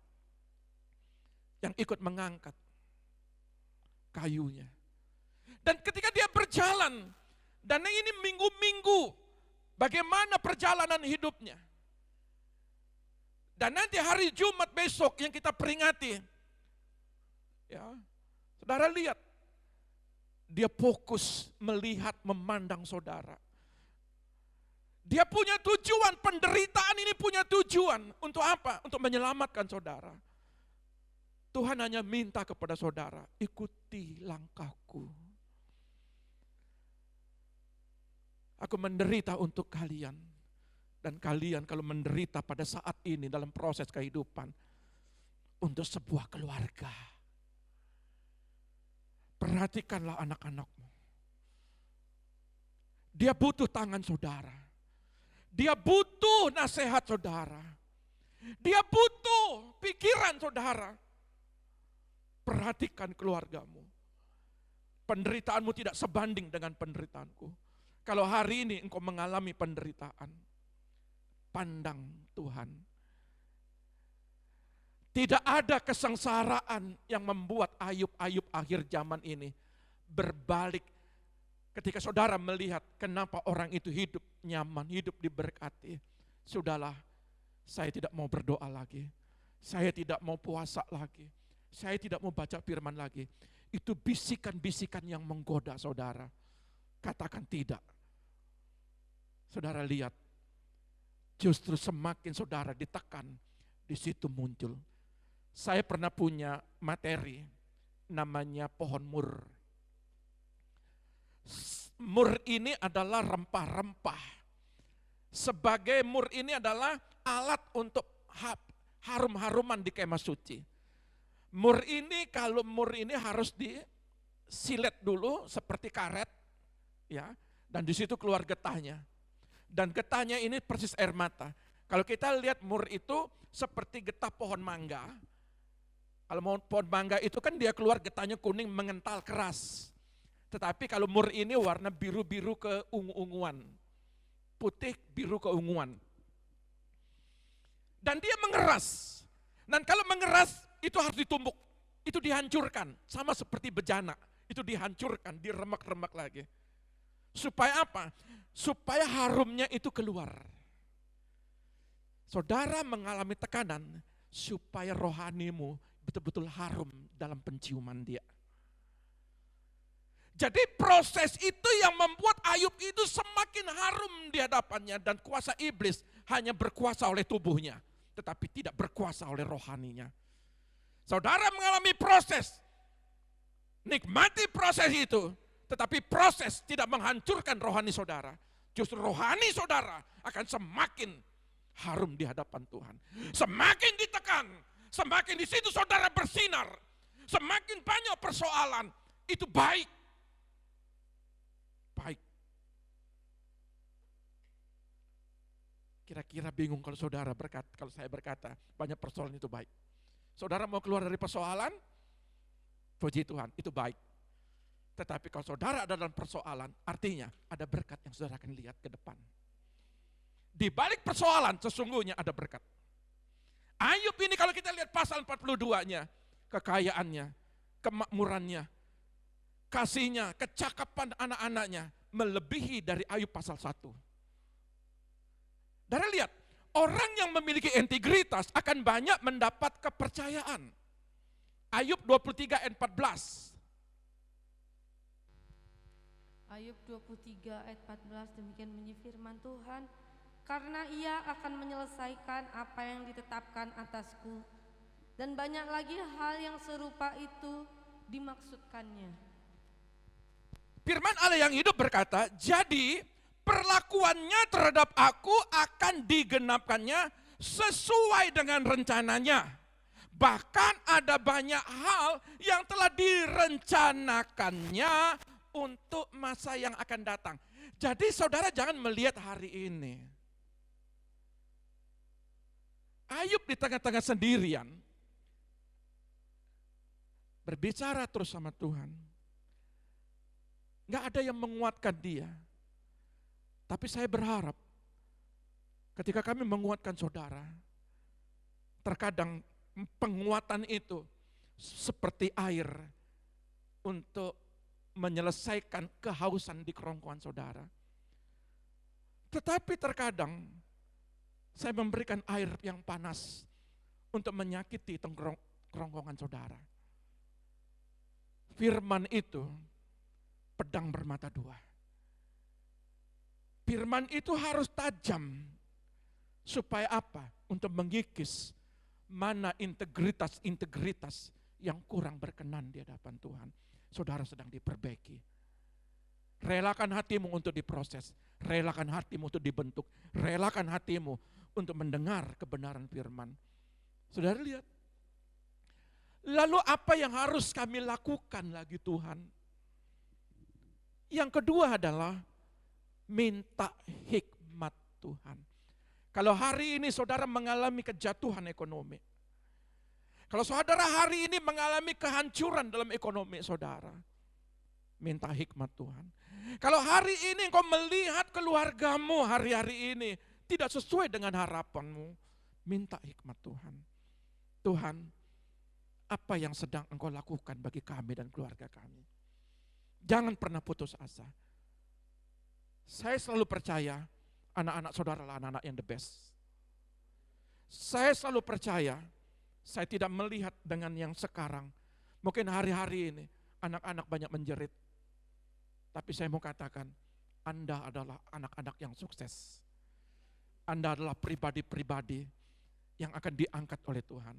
yang ikut mengangkat kayunya. Dan ketika dia berjalan, dan ini minggu-minggu, bagaimana perjalanan hidupnya. Dan nanti hari Jumat besok yang kita peringati, ya, saudara lihat, dia fokus melihat, memandang saudara. Dia punya tujuan, penderitaan ini punya tujuan. Untuk apa? Untuk menyelamatkan saudara. Tuhan hanya minta kepada saudara, ikuti langkahku. Aku menderita untuk kalian. Dan kalian kalau menderita pada saat ini dalam proses kehidupan, untuk sebuah keluarga. Perhatikanlah anak-anakmu. Dia butuh tangan saudara. Dia butuh nasihat saudara. Dia butuh pikiran saudara. Perhatikan keluargamu. Penderitaanmu tidak sebanding dengan penderitaanku. Kalau hari ini engkau mengalami penderitaan, pandang Tuhan. Tidak ada kesengsaraan yang membuat Ayub-Ayub akhir zaman ini berbalik Ketika saudara melihat kenapa orang itu hidup nyaman, hidup diberkati, sudahlah, saya tidak mau berdoa lagi, saya tidak mau puasa lagi, saya tidak mau baca firman lagi. Itu bisikan-bisikan yang menggoda saudara. Katakan tidak. Saudara lihat, justru semakin saudara ditekan, di situ muncul. Saya pernah punya materi, namanya pohon mur. Mur ini adalah rempah-rempah. Sebagai mur ini adalah alat untuk harum-haruman di kemah suci. Kalau mur ini harus disilet dulu seperti karet, ya, dan di situ keluar getahnya. Dan getahnya ini persis air mata. Kalau kita lihat mur itu seperti getah pohon mangga. Kalau pohon mangga itu kan dia keluar getahnya kuning mengental keras. Tetapi kalau mur ini warna biru-biru ke ungu-unguan. Putih, biru ke unguan. Dan dia mengeras. Dan kalau mengeras itu harus ditumbuk. Itu dihancurkan. Sama seperti bejana. Itu dihancurkan, diremak-remak lagi. Supaya apa? Supaya harumnya itu keluar. Saudara mengalami tekanan supaya rohanimu betul-betul harum dalam penciuman dia. Jadi proses itu yang membuat Ayub itu semakin harum di hadapannya, dan kuasa iblis hanya berkuasa oleh tubuhnya, tetapi tidak berkuasa oleh rohaninya. Saudara mengalami proses, nikmati proses itu, tetapi proses tidak menghancurkan rohani saudara. Justru rohani saudara akan semakin harum di hadapan Tuhan. Semakin ditekan, semakin di situ saudara bersinar, semakin banyak persoalan, itu baik. Baik. Kira-kira bingung kalau saudara berkata, kalau saya berkata banyak persoalan itu baik. Saudara mau keluar dari persoalan, puji Tuhan, itu baik. Tetapi kalau saudara ada dalam persoalan, artinya ada berkat yang saudara akan lihat ke depan. Di balik persoalan sesungguhnya ada berkat. Ayub ini kalau kita lihat pasal 42-nya, kekayaannya, kemakmurannya, kasihnya, kecakapan anak-anaknya melebihi dari Ayub pasal 1. Saudara lihat, orang yang memiliki integritas akan banyak mendapat kepercayaan. Ayub 23 ayat 14. Ayub 23 ayat 14, demikian bunyi firman Tuhan, karena ia akan menyelesaikan apa yang ditetapkan atasku, dan banyak lagi hal yang serupa itu dimaksudkannya. Firman Allah yang hidup berkata, jadi perlakuannya terhadap aku akan digenapkannya sesuai dengan rencananya. Bahkan ada banyak hal yang telah direncanakannya untuk masa yang akan datang. Jadi saudara jangan melihat hari ini. Ayub di tengah-tengah sendirian, berbicara terus sama Tuhan. Gak ada yang menguatkan dia. Tapi saya berharap ketika kami menguatkan saudara, terkadang penguatan itu seperti air untuk menyelesaikan kehausan di kerongkongan saudara. Tetapi terkadang saya memberikan air yang panas untuk menyakiti kerongkongan saudara. Firman itu pedang bermata dua. Firman itu harus tajam. Supaya apa? Untuk mengikis mana integritas yang kurang berkenan di hadapan Tuhan. Saudara sedang diperbaiki. Relakan hatimu untuk diproses. Relakan hatimu untuk dibentuk. Relakan hatimu untuk mendengar kebenaran firman. Saudara lihat. Lalu apa yang harus kami lakukan lagi Tuhan? Yang kedua adalah minta hikmat Tuhan. Kalau hari ini saudara mengalami kejatuhan ekonomi. Kalau saudara hari ini mengalami kehancuran dalam ekonomi saudara. Minta hikmat Tuhan. Kalau hari ini engkau melihat keluargamu hari-hari ini tidak sesuai dengan harapanmu. Minta hikmat Tuhan. Tuhan, apa yang sedang engkau lakukan bagi kami dan keluarga kami? Jangan pernah putus asa. Saya selalu percaya anak-anak saudara adalah anak-anak yang the best. Saya selalu percaya, saya tidak melihat dengan yang sekarang. Mungkin hari-hari ini anak-anak banyak menjerit. Tapi saya mau katakan, Anda adalah anak-anak yang sukses. Anda adalah pribadi-pribadi yang akan diangkat oleh Tuhan.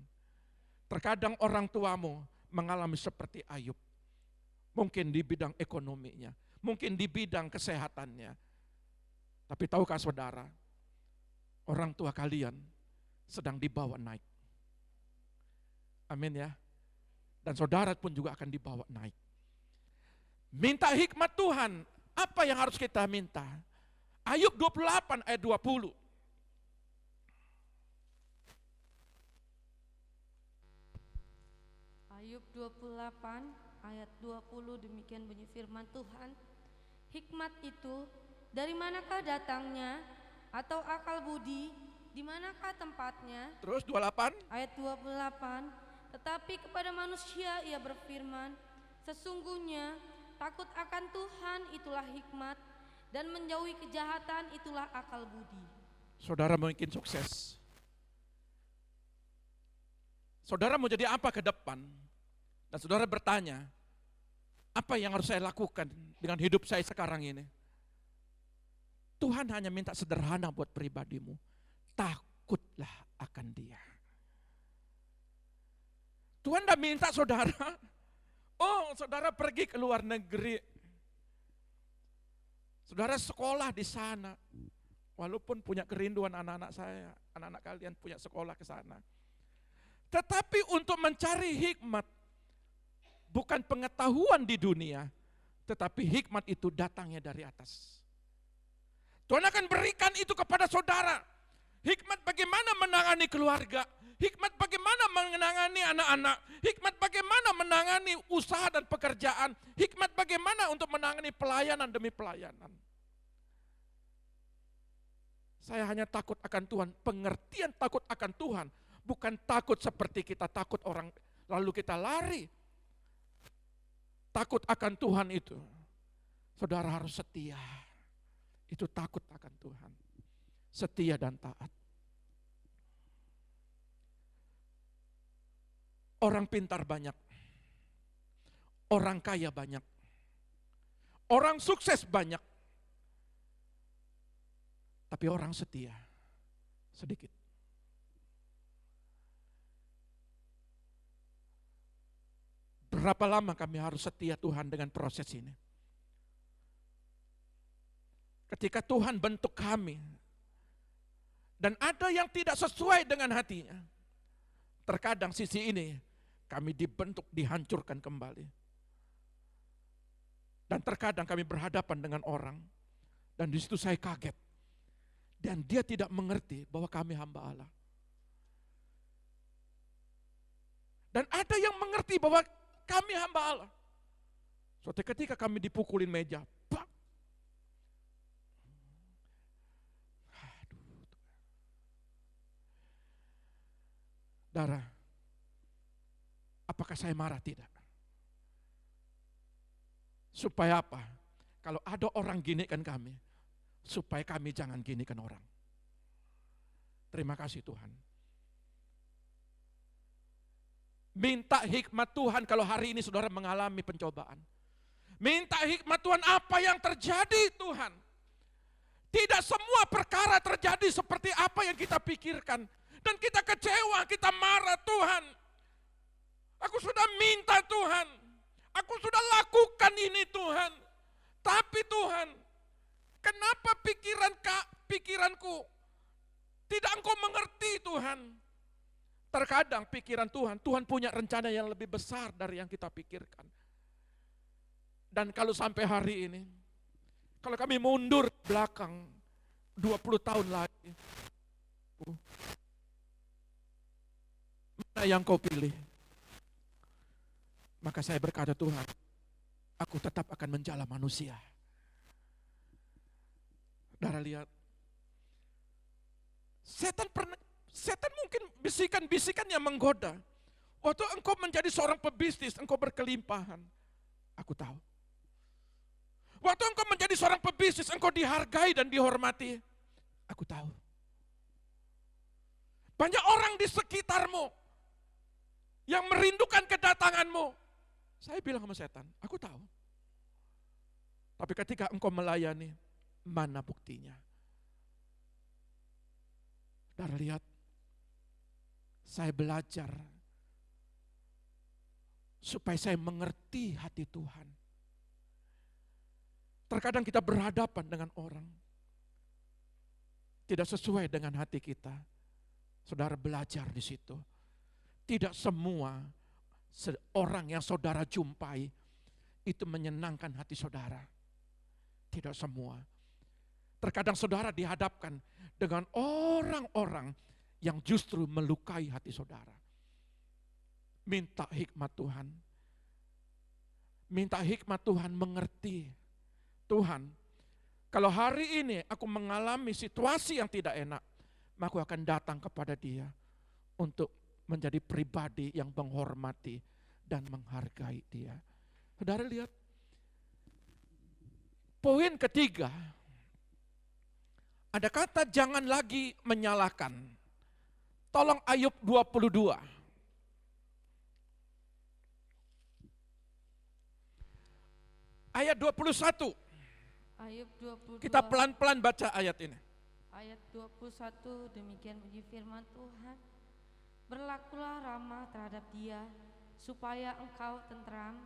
Terkadang orang tuamu mengalami seperti Ayub. Mungkin di bidang ekonominya, mungkin di bidang kesehatannya. Tapi tahukah saudara, orang tua kalian sedang dibawa naik. Amin ya. Dan saudara pun juga akan dibawa naik. Minta hikmat Tuhan. Apa yang harus kita minta? Ayub 28 ayat 20. Ayub 28 ayat 20, demikian bunyi firman Tuhan. Hikmat itu dari manakah datangnya, atau akal budi di manakah tempatnya? Terus 28. Ayat 28, tetapi kepada manusia ia berfirman, sesungguhnya takut akan Tuhan itulah hikmat, dan menjauhi kejahatan itulah akal budi. Saudara mungkin sukses. Saudara mau jadi apa ke depan? Dan saudara bertanya, apa yang harus saya lakukan dengan hidup saya sekarang ini? Tuhan hanya minta sederhana buat pribadimu. Takutlah akan Dia. Tuhan tidak minta saudara, oh saudara pergi ke luar negeri. Saudara sekolah di sana. Walaupun punya kerinduan anak-anak saya, anak-anak kalian punya sekolah ke sana. Tetapi untuk mencari hikmat, bukan pengetahuan di dunia, tetapi hikmat itu datangnya dari atas. Tuhan akan berikan itu kepada saudara. Hikmat bagaimana menangani keluarga, hikmat bagaimana menangani anak-anak, hikmat bagaimana menangani usaha dan pekerjaan, hikmat bagaimana untuk menangani pelayanan demi pelayanan. Saya hanya takut akan Tuhan, pengertian takut akan Tuhan, bukan takut seperti kita takut orang lalu kita lari. Takut akan Tuhan itu, saudara harus setia. Itu takut akan Tuhan. Setia dan taat. Orang pintar banyak. Orang kaya banyak. Orang sukses banyak. Tapi orang setia sedikit. Berapa lama kami harus setia Tuhan dengan proses ini? Ketika Tuhan bentuk kami, dan ada yang tidak sesuai dengan hatinya, terkadang sisi ini kami dibentuk, dihancurkan kembali. Dan terkadang kami berhadapan dengan orang, dan di situ saya kaget. Dan dia tidak mengerti bahwa kami hamba Allah. Dan ada yang mengerti bahwa kami hamba Allah. Suatu ketika kami dipukulin meja, pak. Aduh. Darah, apakah saya marah? Tidak. Supaya apa? Kalau ada orang ginikan kami, supaya kami jangan ginikan orang. Terima kasih Tuhan. Minta hikmat Tuhan kalau hari ini saudara mengalami pencobaan. Minta hikmat Tuhan, apa yang terjadi Tuhan. Tidak semua perkara terjadi seperti apa yang kita pikirkan. Dan kita kecewa, kita marah Tuhan. Aku sudah minta Tuhan. Aku sudah lakukan ini Tuhan. Tapi Tuhan, kenapa pikiranku tidak Engkau mengerti Tuhan? Terkadang pikiran Tuhan punya rencana yang lebih besar dari yang kita pikirkan. Dan kalau sampai hari ini, kalau kami mundur belakang 20 tahun lagi, mana yang Kau pilih? Maka saya berkata, Tuhan, aku tetap akan menjala manusia. Saudara lihat, setan mungkin bisikan-bisikan yang menggoda. Waktu engkau menjadi seorang pebisnis, engkau berkelimpahan. Aku tahu. Waktu engkau menjadi seorang pebisnis, engkau dihargai dan dihormati. Aku tahu. Banyak orang di sekitarmu yang merindukan kedatanganmu. Saya bilang sama setan, aku tahu. Tapi ketika engkau melayani, mana buktinya? Saudara lihat, saya belajar supaya saya mengerti hati Tuhan. Terkadang kita berhadapan dengan orang tidak sesuai dengan hati kita. Saudara belajar di situ. Tidak semua orang yang saudara jumpai itu menyenangkan hati saudara. Tidak semua. Terkadang saudara dihadapkan dengan orang-orang yang justru melukai hati saudara. Minta hikmat Tuhan. Minta hikmat Tuhan mengerti. Tuhan, kalau hari ini aku mengalami situasi yang tidak enak, maka aku akan datang kepada Dia untuk menjadi pribadi yang menghormati dan menghargai Dia. Saudara lihat, poin ketiga, ada kata jangan lagi menyalahkan. Tolong Ayub 22. Ayat 21. Ayub 22. Kita pelan-pelan baca ayat ini. Ayat 21, demikian bunyi firman Tuhan. Berlakulah ramah terhadap dia, supaya engkau tentram.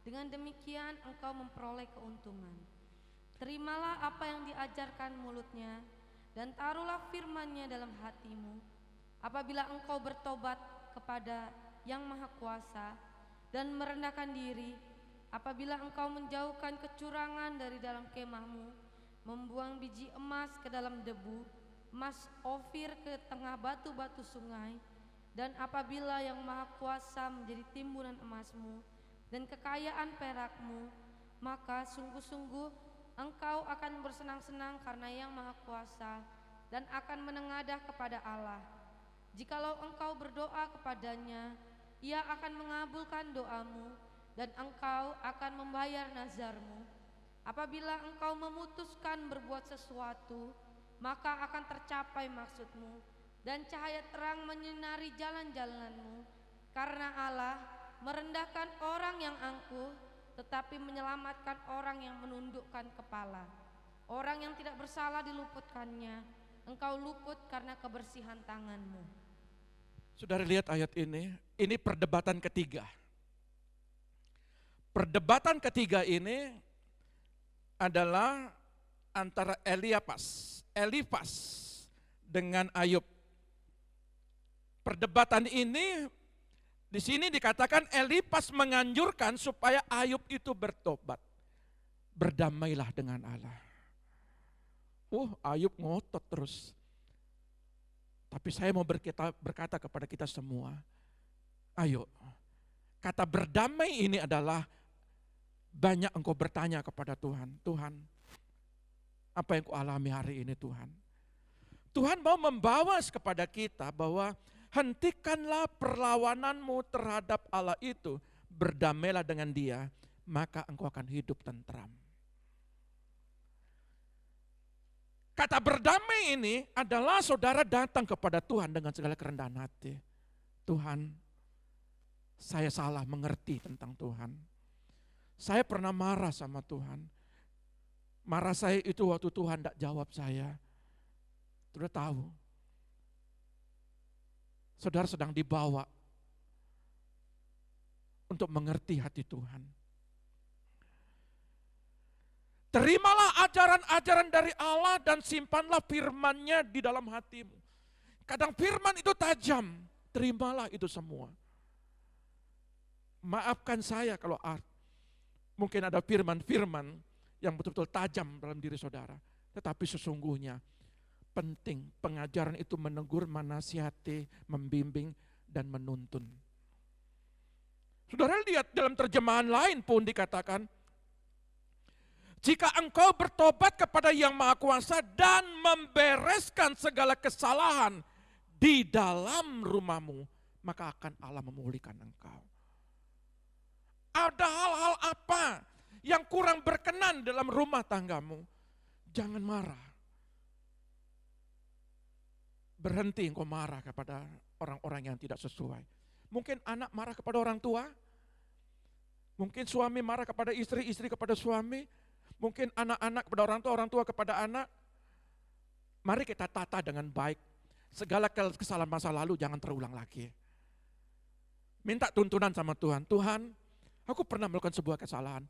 Dengan demikian engkau memperoleh keuntungan. Terimalah apa yang diajarkan mulutnya, dan taruhlah firman-Nya dalam hatimu. Apabila engkau bertobat kepada Yang Maha Kuasa dan merendahkan diri, apabila engkau menjauhkan kecurangan dari dalam kemahmu, membuang biji emas ke dalam debu, emas Ofir ke tengah batu-batu sungai, dan apabila Yang Maha Kuasa menjadi timbunan emasmu dan kekayaan perakmu, maka sungguh-sungguh engkau akan bersenang-senang karena Yang Maha Kuasa dan akan menengadah kepada Allah. Jikalau engkau berdoa kepadanya, Ia akan mengabulkan doamu dan engkau akan membayar nazarmu. Apabila engkau memutuskan berbuat sesuatu, maka akan tercapai maksudmu dan cahaya terang menyinari jalan-jalanmu. Karena Allah merendahkan orang yang angkuh, tetapi menyelamatkan orang yang menundukkan kepala. Orang yang tidak bersalah diluputkannya, engkau luput karena kebersihan tanganmu. Saudara lihat ayat ini perdebatan ketiga. Perdebatan ketiga ini adalah antara Elifas dengan Ayub. Perdebatan ini di sini dikatakan Elifas menganjurkan supaya Ayub itu bertobat. Berdamailah dengan Allah. Ayub ngotot terus. Tapi saya mau berkata kepada kita semua, ayo, kata berdamai ini adalah banyak engkau bertanya kepada Tuhan. Tuhan, apa yang kau alami hari ini Tuhan? Tuhan mau membawa kepada kita bahwa hentikanlah perlawananmu terhadap Allah itu, berdamailah dengan Dia, maka engkau akan hidup tentram. Kata berdamai ini adalah saudara datang kepada Tuhan dengan segala kerendahan hati. Tuhan, saya salah mengerti tentang Tuhan. Saya pernah marah sama Tuhan. Marah saya itu waktu Tuhan tidak jawab saya. Sudah tahu. Saudara sedang dibawa untuk mengerti hati Tuhan. Terimalah ajaran-ajaran dari Allah dan simpanlah firman-Nya di dalam hatimu. Kadang firman itu tajam, terimalah itu semua. Maafkan saya kalau mungkin ada firman-firman yang betul-betul tajam dalam diri saudara. Tetapi sesungguhnya penting pengajaran itu menegur, menasihati, membimbing, dan menuntun. Saudara lihat dalam terjemahan lain pun dikatakan, jika engkau bertobat kepada Yang Maha Kuasa dan membereskan segala kesalahan di dalam rumahmu, maka akan Allah memulihkan engkau. Ada hal-hal apa yang kurang berkenan dalam rumah tanggamu, jangan marah. Berhenti engkau marah kepada orang-orang yang tidak sesuai. Mungkin anak marah kepada orang tua, mungkin suami marah kepada istri, istri kepada suami, mungkin anak-anak kepada orang tua kepada anak. Mari kita tata dengan baik. Segala kesalahan masa lalu jangan terulang lagi. Minta tuntunan sama Tuhan. Tuhan, aku pernah melakukan sebuah kesalahan.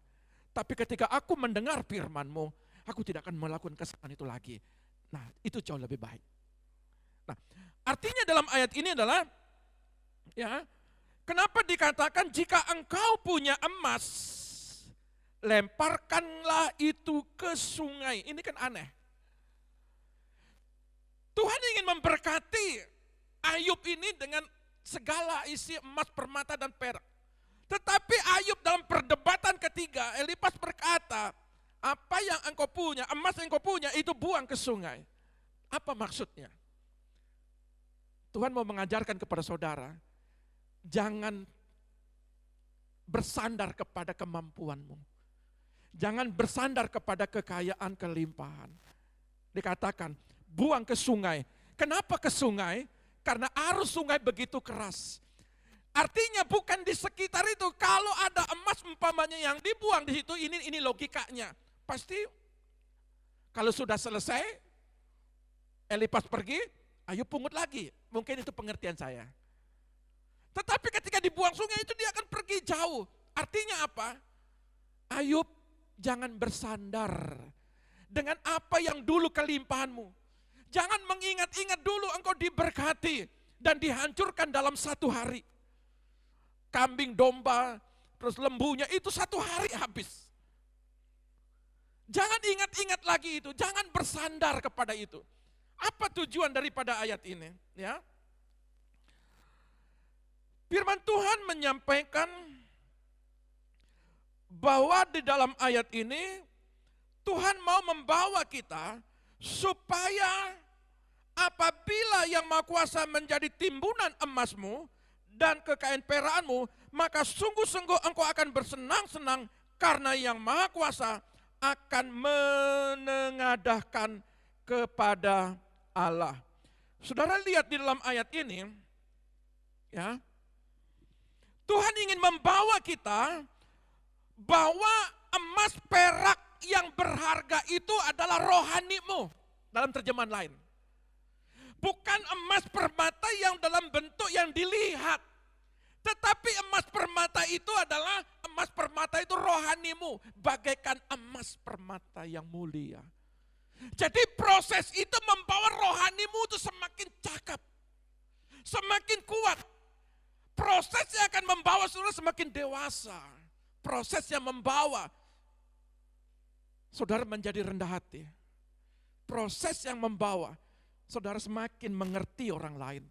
Tapi ketika aku mendengar firman-Mu, aku tidak akan melakukan kesalahan itu lagi. Nah, itu jauh lebih baik. Nah, artinya dalam ayat ini adalah, ya, kenapa dikatakan jika engkau punya emas, lemparkanlah itu ke sungai. Ini kan aneh. Tuhan ingin memberkati Ayub ini dengan segala isi emas, permata, dan perak. Tetapi Ayub dalam perdebatan ketiga, Elifas berkata, apa yang engkau punya, emas yang engkau punya itu buang ke sungai. Apa maksudnya? Tuhan mau mengajarkan kepada saudara, jangan bersandar kepada kemampuanmu. Jangan bersandar kepada kekayaan, kelimpahan. Dikatakan, buang ke sungai. Kenapa ke sungai? Karena arus sungai begitu keras. Artinya bukan di sekitar itu. Kalau ada emas umpamanya yang dibuang di situ, ini logikanya. Pasti kalau sudah selesai, Elifas pergi, Ayub pungut lagi. Mungkin itu pengertian saya. Tetapi ketika dibuang sungai itu dia akan pergi jauh. Artinya apa? Ayub, jangan bersandar dengan apa yang dulu kelimpahanmu. Jangan mengingat-ingat dulu engkau diberkati dan dihancurkan dalam satu hari. Kambing, domba, terus lembunya itu satu hari habis. Jangan ingat-ingat lagi itu, jangan bersandar kepada itu. Apa tujuan daripada ayat ini? Ya. Firman Tuhan menyampaikan bahwa di dalam ayat ini Tuhan mau membawa kita supaya apabila Yang Maha Kuasa menjadi timbunan emasmu dan kekayaan perakmu, maka sungguh-sungguh engkau akan bersenang-senang karena Yang Maha Kuasa akan menengadahkan kepada Allah. Saudara lihat di dalam ayat ini, ya, Tuhan ingin membawa kita bahwa emas perak yang berharga itu adalah rohanimu, dalam terjemahan lain. Bukan emas permata yang dalam bentuk yang dilihat. Tetapi emas permata itu adalah, emas permata itu rohanimu, bagaikan emas permata yang mulia. Jadi proses itu membawa rohanimu itu semakin cakap, semakin kuat. Proses yang akan membawa saudara semakin dewasa. Proses yang membawa saudara menjadi rendah hati. Proses yang membawa saudara semakin mengerti orang lain.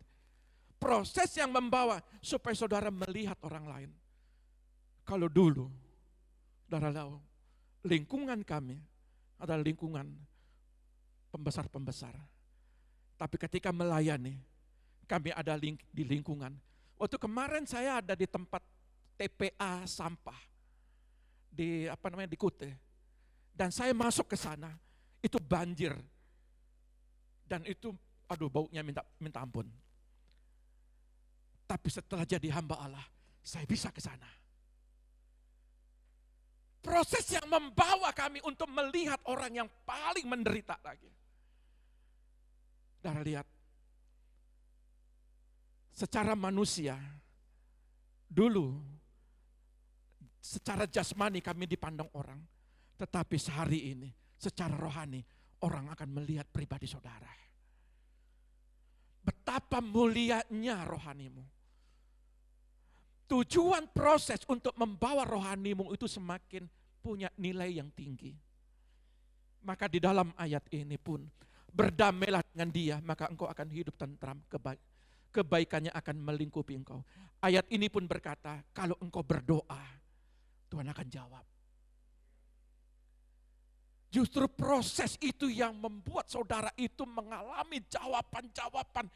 Proses yang membawa supaya saudara melihat orang lain. Kalau dulu, saudara tahu, lingkungan kami adalah lingkungan pembesar-pembesar. Tapi ketika melayani, kami ada di lingkungan. Waktu kemarin saya ada di tempat TPA sampah di di Kute. Dan saya masuk ke sana, itu banjir. Dan itu, baunya minta ampun. Tapi setelah jadi hamba Allah, saya bisa ke sana. Proses yang membawa kami untuk melihat orang yang paling menderita lagi. Saudara lihat, secara manusia, dulu secara jasmani kami dipandang orang. Tetapi sehari ini, secara rohani, orang akan melihat pribadi saudara. Betapa mulianya rohanimu. Tujuan proses untuk membawa rohanimu itu semakin punya nilai yang tinggi. Maka di dalam ayat ini pun, berdamailah dengan dia, maka engkau akan hidup tentram, kebaikannya akan melingkupi engkau. Ayat ini pun berkata, kalau engkau berdoa, Tuhan akan jawab. Justru proses itu yang membuat saudara itu mengalami jawaban-jawaban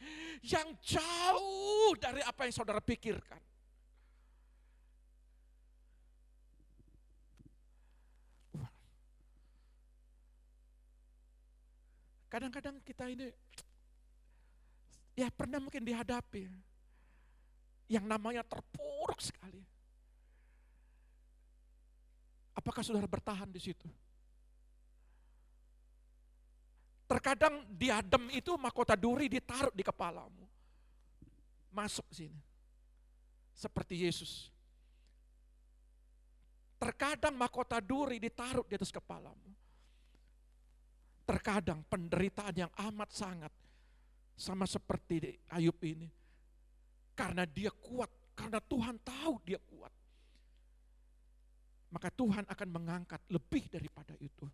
yang jauh dari apa yang saudara pikirkan. Kadang-kadang kita ini ya pernah mungkin dihadapi yang namanya terpuruk sekali. Apakah saudara bertahan di situ? Terkadang diadem itu mahkota duri ditaruh di kepalamu. Masuk sini. Seperti Yesus. Terkadang mahkota duri ditaruh di atas kepalamu. Terkadang penderitaan yang amat sangat. Sama seperti Ayub ini. Karena dia kuat. Karena Tuhan tahu dia kuat. Maka Tuhan akan mengangkat lebih daripada itu.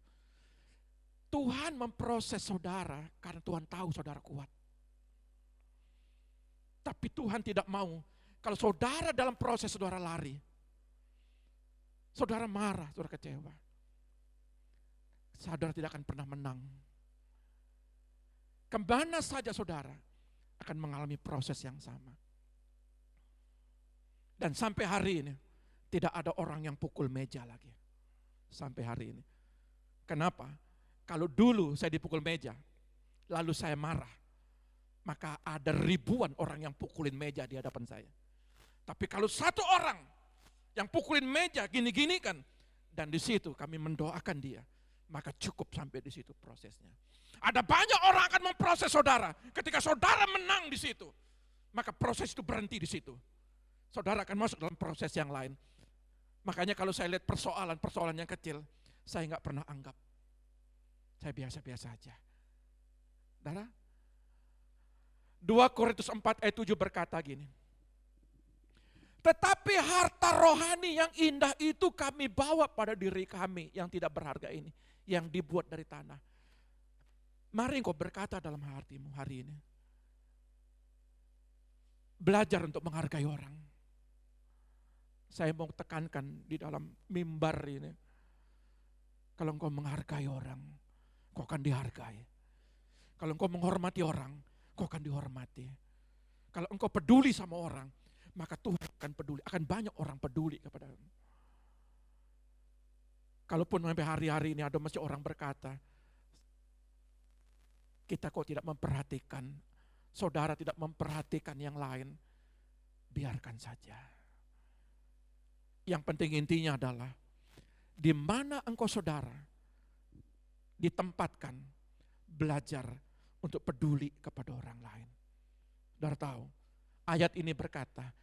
Tuhan memproses saudara karena Tuhan tahu saudara kuat. Tapi Tuhan tidak mau kalau saudara dalam proses saudara lari. Saudara marah, saudara kecewa. Saudara tidak akan pernah menang. Kemana saja saudara akan mengalami proses yang sama. Dan sampai hari ini tidak ada orang yang pukul meja lagi. Sampai hari ini. Kenapa? Kalau dulu saya dipukul meja, lalu saya marah, maka ada ribuan orang yang pukulin meja di hadapan saya. Tapi kalau satu orang yang pukulin meja gini-gini kan, dan di situ kami mendoakan dia, maka cukup sampai di situ prosesnya. Ada banyak orang akan memproses saudara, ketika saudara menang di situ, maka proses itu berhenti di situ. Saudara akan masuk dalam proses yang lain. Makanya kalau saya lihat persoalan yang kecil, saya nggak pernah anggap. Saya biasa-biasa aja. Saudara, 2 Korintus 4 ayat 7 berkata gini. Tetapi harta rohani yang indah itu kami bawa pada diri kami yang tidak berharga ini. Yang dibuat dari tanah. Mari engkau berkata dalam hatimu hari ini. Belajar untuk menghargai orang. Saya mau tekankan di dalam mimbar ini. Kalau engkau menghargai orang, kau akan dihargai. Kalau engkau menghormati orang, kau akan dihormati. Kalau engkau peduli sama orang, maka Tuhan akan peduli. Akan banyak orang peduli kepada kamu. Kalaupun sampai hari-hari ini ada masih orang berkata, kita kok tidak memperhatikan, saudara tidak memperhatikan yang lain, biarkan saja. Yang penting intinya adalah, di mana engkau saudara ditempatkan belajar untuk peduli kepada orang lain. Saudara tahu, ayat ini berkata,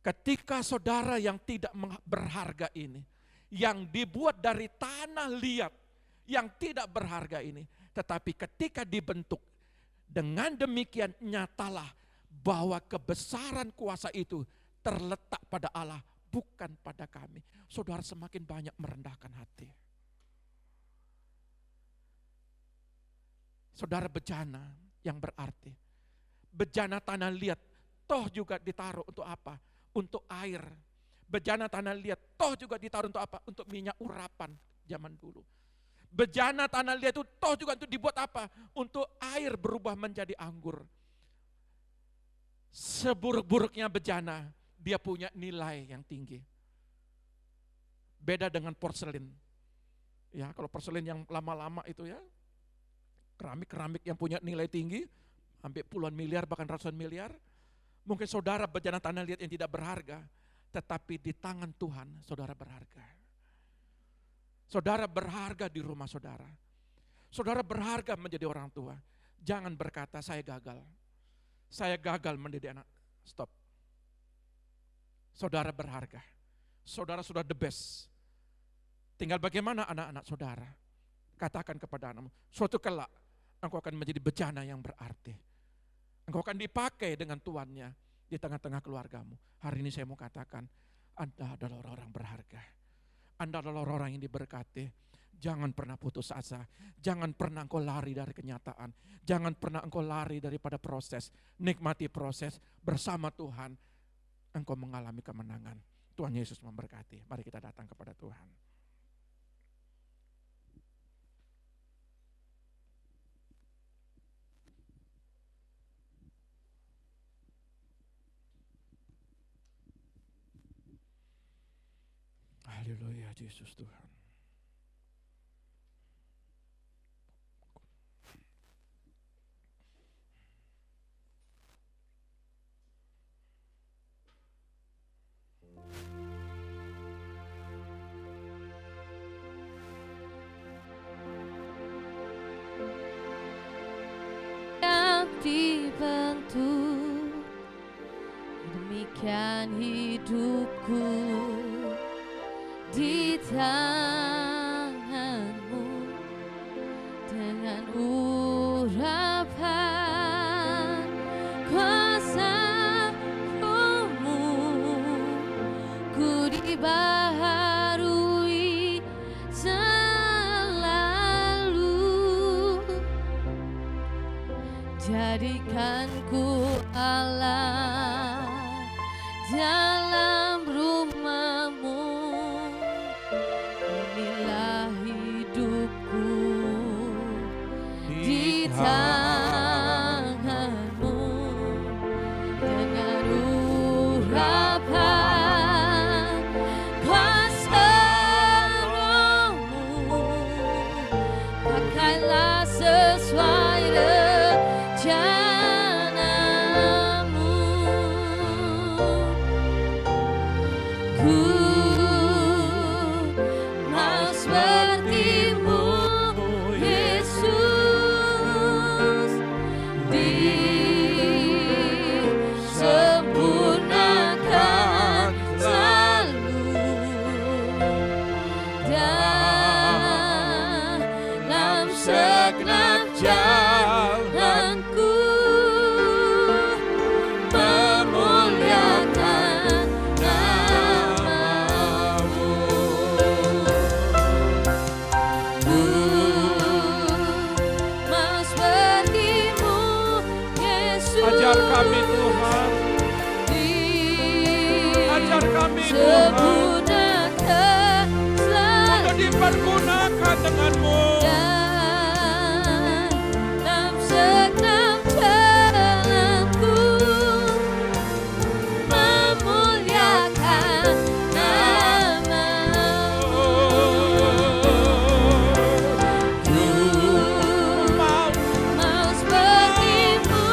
ketika saudara yang tidak berharga ini, yang dibuat dari tanah liat, yang tidak berharga ini, tetapi ketika dibentuk, dengan demikian nyatalah bahwa kebesaran kuasa itu terletak pada Allah, bukan pada kami. Saudara semakin banyak merendahkan hati. Saudara bejana yang berarti. Bejana tanah liat, toh juga ditaruh untuk apa? Untuk air. Bejana tanah liat, toh juga ditaruh untuk apa? Untuk minyak urapan zaman dulu. Bejana tanah liat itu toh juga untuk dibuat apa? Untuk air berubah menjadi anggur. Seburuk-buruknya bejana, dia punya nilai yang tinggi. Beda dengan porselin. Ya, kalau porselin yang lama-lama itu ya, keramik-keramik yang punya nilai tinggi, sampai puluhan miliar bahkan ratusan miliar. Mungkin saudara bejana tanah liat yang tidak berharga, tetapi di tangan Tuhan saudara berharga. Saudara berharga di rumah saudara. Saudara berharga menjadi orang tua. Jangan berkata saya gagal. Saya gagal mendidik anak. Stop. Saudara berharga. Saudara sudah the best. Tinggal bagaimana anak-anak saudara. Katakan kepada anakmu, suatu kelak engkau akan menjadi bejana yang berarti. Engkau akan dipakai dengan tuannya di tengah-tengah keluargamu. Hari ini saya mau katakan, Anda adalah orang-orang berharga. Anda adalah orang yang diberkati. Jangan pernah putus asa. Jangan pernah engkau lari dari kenyataan. Jangan pernah engkau lari daripada proses. Nikmati proses bersama Tuhan. Engkau mengalami kemenangan. Tuhan Yesus memberkati. Mari kita datang kepada Tuhan. Haleluya, Yesus Tuhan. serahkan hidupku di tanganmu dengan urapan kuasa-Mu, ku dibaharui selalu. Jadikan ku Allah dalam rumah-Mu, inilah hidupku di tangan-Mu dengan urapan kuasa Roh-Mu, pakailah sesuai rencana-Mu. Ku mau seperti-Mu, Yesus, disempurnakan selalu dalam segenap jalanku, memuliakan nama-Mu. Ku mau seperti-Mu, Yesus. Ajar kami Tuhan, ajar kami Tuhan, Sempurnakan selalu untuk dipergunakan dengan-Mu. dalam segenap jalanku, memuliakan nama-Mu. Ku Mau mau seperti-Mu,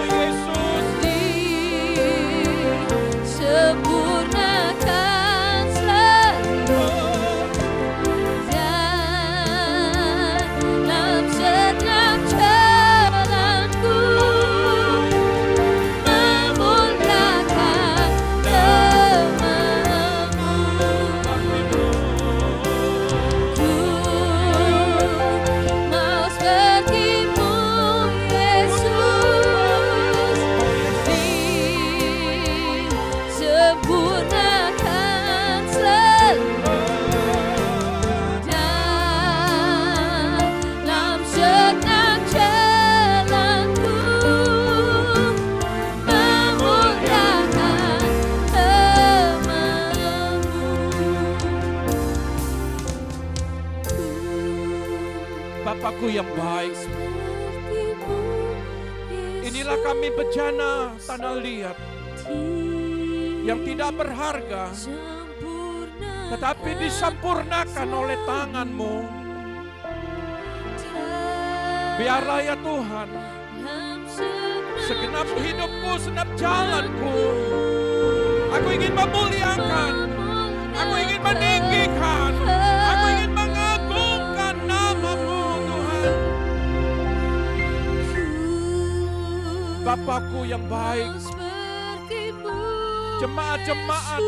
Yesus, disempurnakan selalu dalam segenap jalanku, memuliakan nama-Mu. Ku mau seperti-Mu, Yesus, disempurnakan selalu dalam segenap jalanku, memuliakan nama-Mu. Bapakku yang baik, Seperti-Mu, inilah kami bejana tanah liat yang tidak berharga, tetapi disempurnakan oleh tangan-Mu. Biarlah ya Tuhan, segenap hidupku, segenap jalanku, aku ingin memuliakan, aku ingin meninggikan, aku ingin mengagungkan nama-Mu Tuhan. Bapakku yang baik, jemaat-jemaat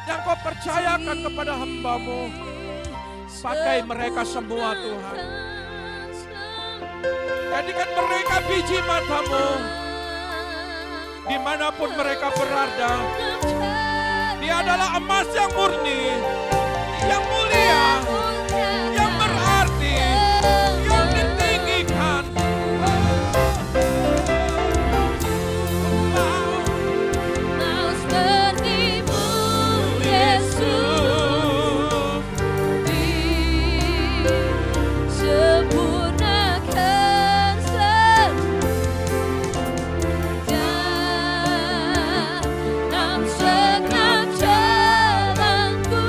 yang Kau percayakan kepada hamba-Mu, pakai mereka semua Tuhan. Jadikan mereka biji mata-Mu, dimanapun mereka berada. Dia adalah emas yang murni, yang mulia, yang berarti, yang ditinggikan. Mau seperti-Mu, Yesus, disempurnakan selalu dalam segenap jalanku,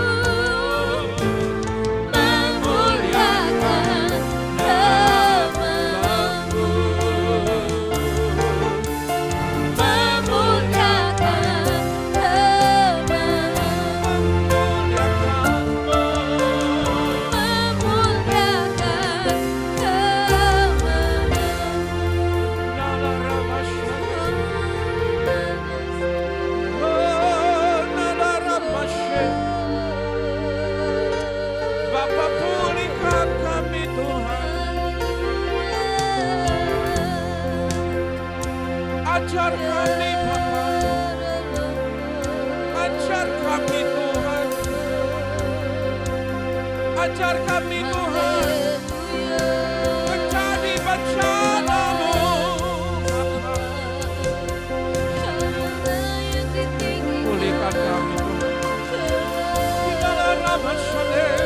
Ajar kami Tuhan menjadi bencana-Mu. Pulihkan kami Tuhan. Di dalam nama Saleh.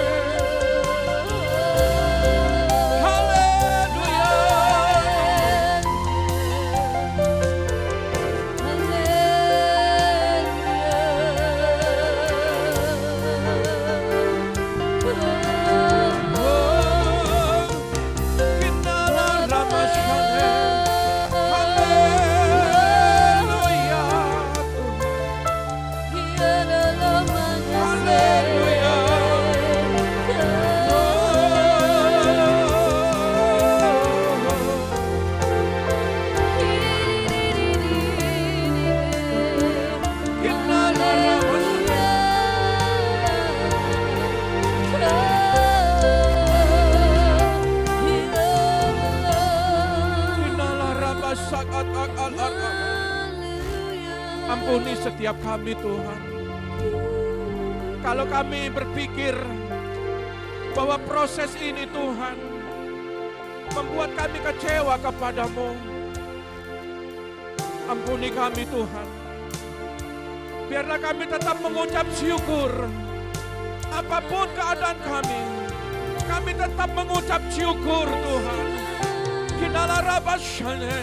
Haleluya. Oh, di dalam nama Saleh. Haleluya Tuhan. Haleluya. Ampuni setiap kami Tuhan. Kalau kami berpikir bahwa proses ini Tuhan membuat kami kecewa kepadamu, ampuni kami Tuhan. Biarlah kami tetap mengucap syukur. Apapun keadaan kami tetap mengucap syukur Tuhan. Kinala rabashane,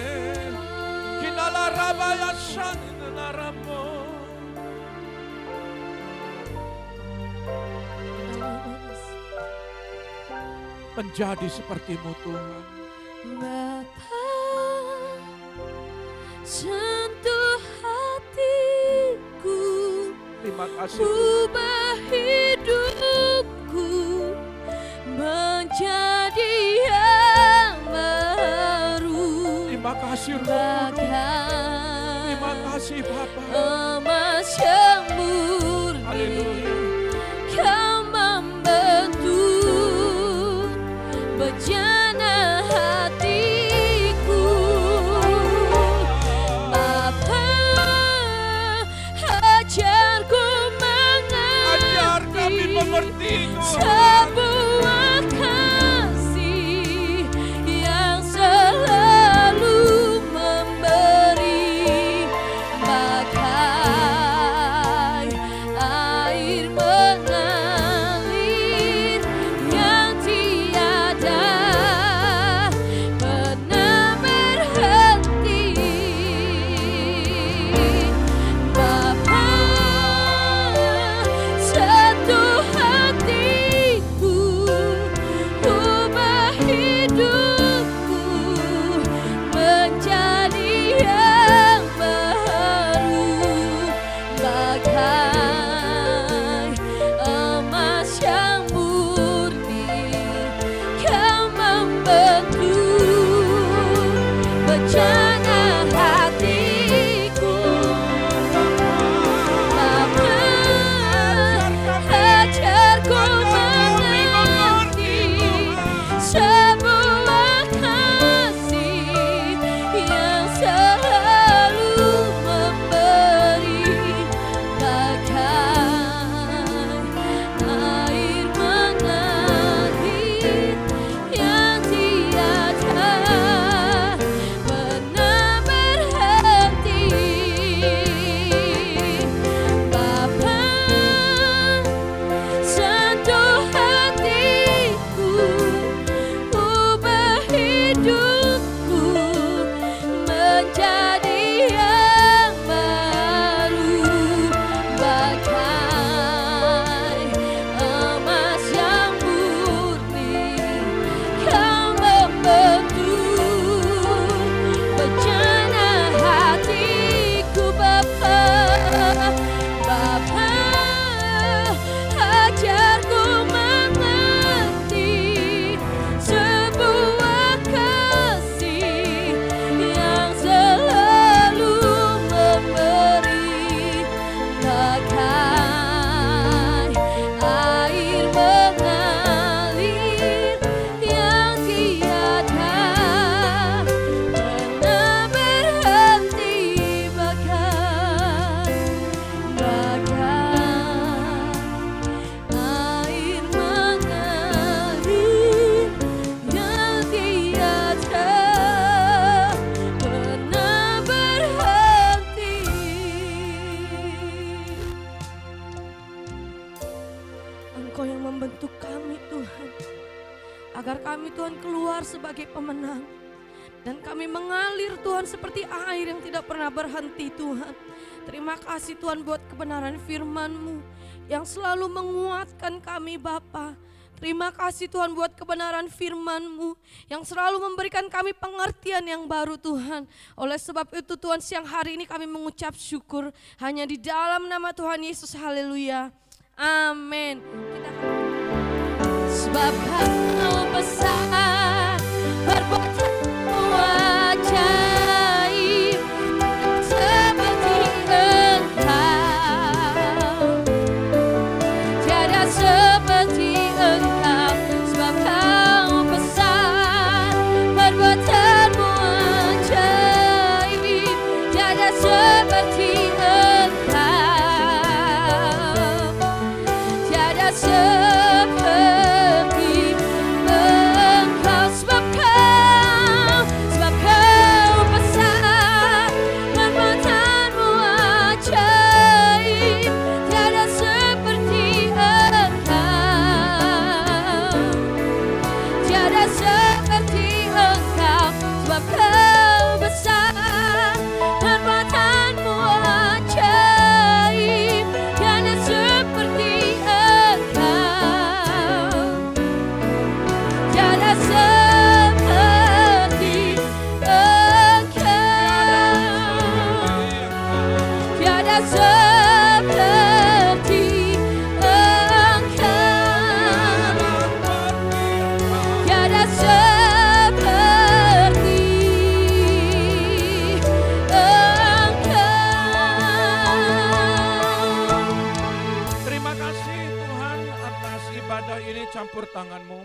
kinala rabayashane naramo. Menjadi seperti-Mu Tuhan. Bapa, sentuh hatiku, Terima kasih. ubah hidupku menjadi yang baru. Terima kasih Roh Kudus. Terima Bagaikan kasih Bapa. emas yang murni, Haleluya. Kau membentuk bejana hatiku. Bapa, ajarku Ajar kami mengerti Tuhan. sebuah kasih yang selalu memberi, bagai air mengalir yang tiada pernah berhenti. Bapa, sentuh hatiku, membentuk kami Tuhan. Agar kami Tuhan keluar sebagai pemenang. Dan kami mengalir Tuhan seperti air yang tidak pernah berhenti Tuhan. Terima kasih Tuhan buat kebenaran firman-Mu yang selalu menguatkan kami Bapa. Terima kasih Tuhan buat kebenaran firman-Mu yang selalu memberikan kami pengertian yang baru Tuhan. Oleh sebab itu Tuhan, siang hari ini kami mengucap syukur hanya di dalam nama Tuhan Yesus. Haleluya. Amin. Sebab Kau besar, perbuatanmu ajaib, seperti Engkau. Tiada seperti Engkau, sebab Kau besar, perbuatanmu ajaib, tiada seperti Engkau, tiada seperti Engkau, sebab Kau besar, perbuatanmu ajaib, tiada seperti Engkau, tiada seperti Engkau, sebab Kau besar, perbuatanmu ajaib, tiada seperti Engkau, tiada seperti Engkau, tiada seperti Engkau, tiada seperti Engkau. Terima kasih Tuhan atas ibadah ini campur tangan-Mu.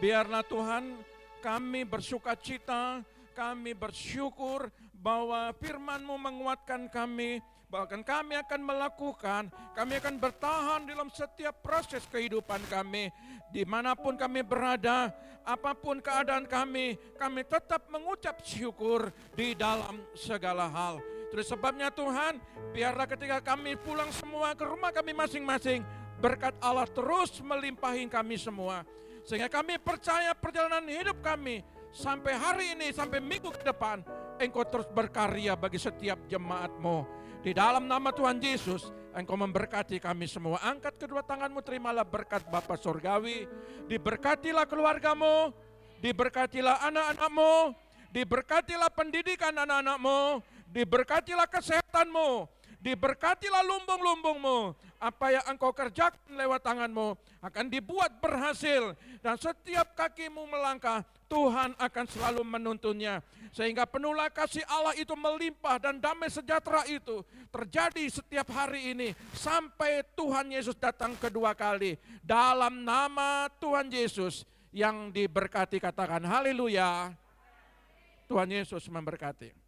Biarlah Tuhan kami bersuka cita, kami bersyukur bahwa firman-Mu menguatkan kami, bahkan kami akan melakukan, kami akan bertahan dalam setiap proses kehidupan kami. Dimanapun kami berada, apapun keadaan kami tetap mengucap syukur di dalam segala hal. Terus sebabnya Tuhan, biarlah ketika kami pulang semua ke rumah kami masing-masing, berkat Allah terus melimpahi kami semua. Sehingga kami percaya perjalanan hidup kami sampai hari ini, sampai minggu ke depan, Engkau terus berkarya bagi setiap jemaat-Mu. Di dalam nama Tuhan Yesus, Engkau memberkati kami semua. Angkat kedua tanganmu, terimalah berkat Bapa Surgawi. Diberkatilah keluargamu, diberkatilah anak-anakmu, diberkatilah pendidikan anak-anakmu, diberkatilah kesehatanmu, diberkatilah lumbung-lumbungmu. Apa yang engkau kerjakan lewat tanganmu akan dibuat berhasil. Dan setiap kakimu melangkah, Tuhan akan selalu menuntunnya. Sehingga penuhlah kasih Allah itu melimpah dan damai sejahtera itu terjadi setiap hari ini. Sampai Tuhan Yesus datang kedua kali. Dalam nama Tuhan Yesus yang diberkati, katakan haleluya. Tuhan Yesus memberkati.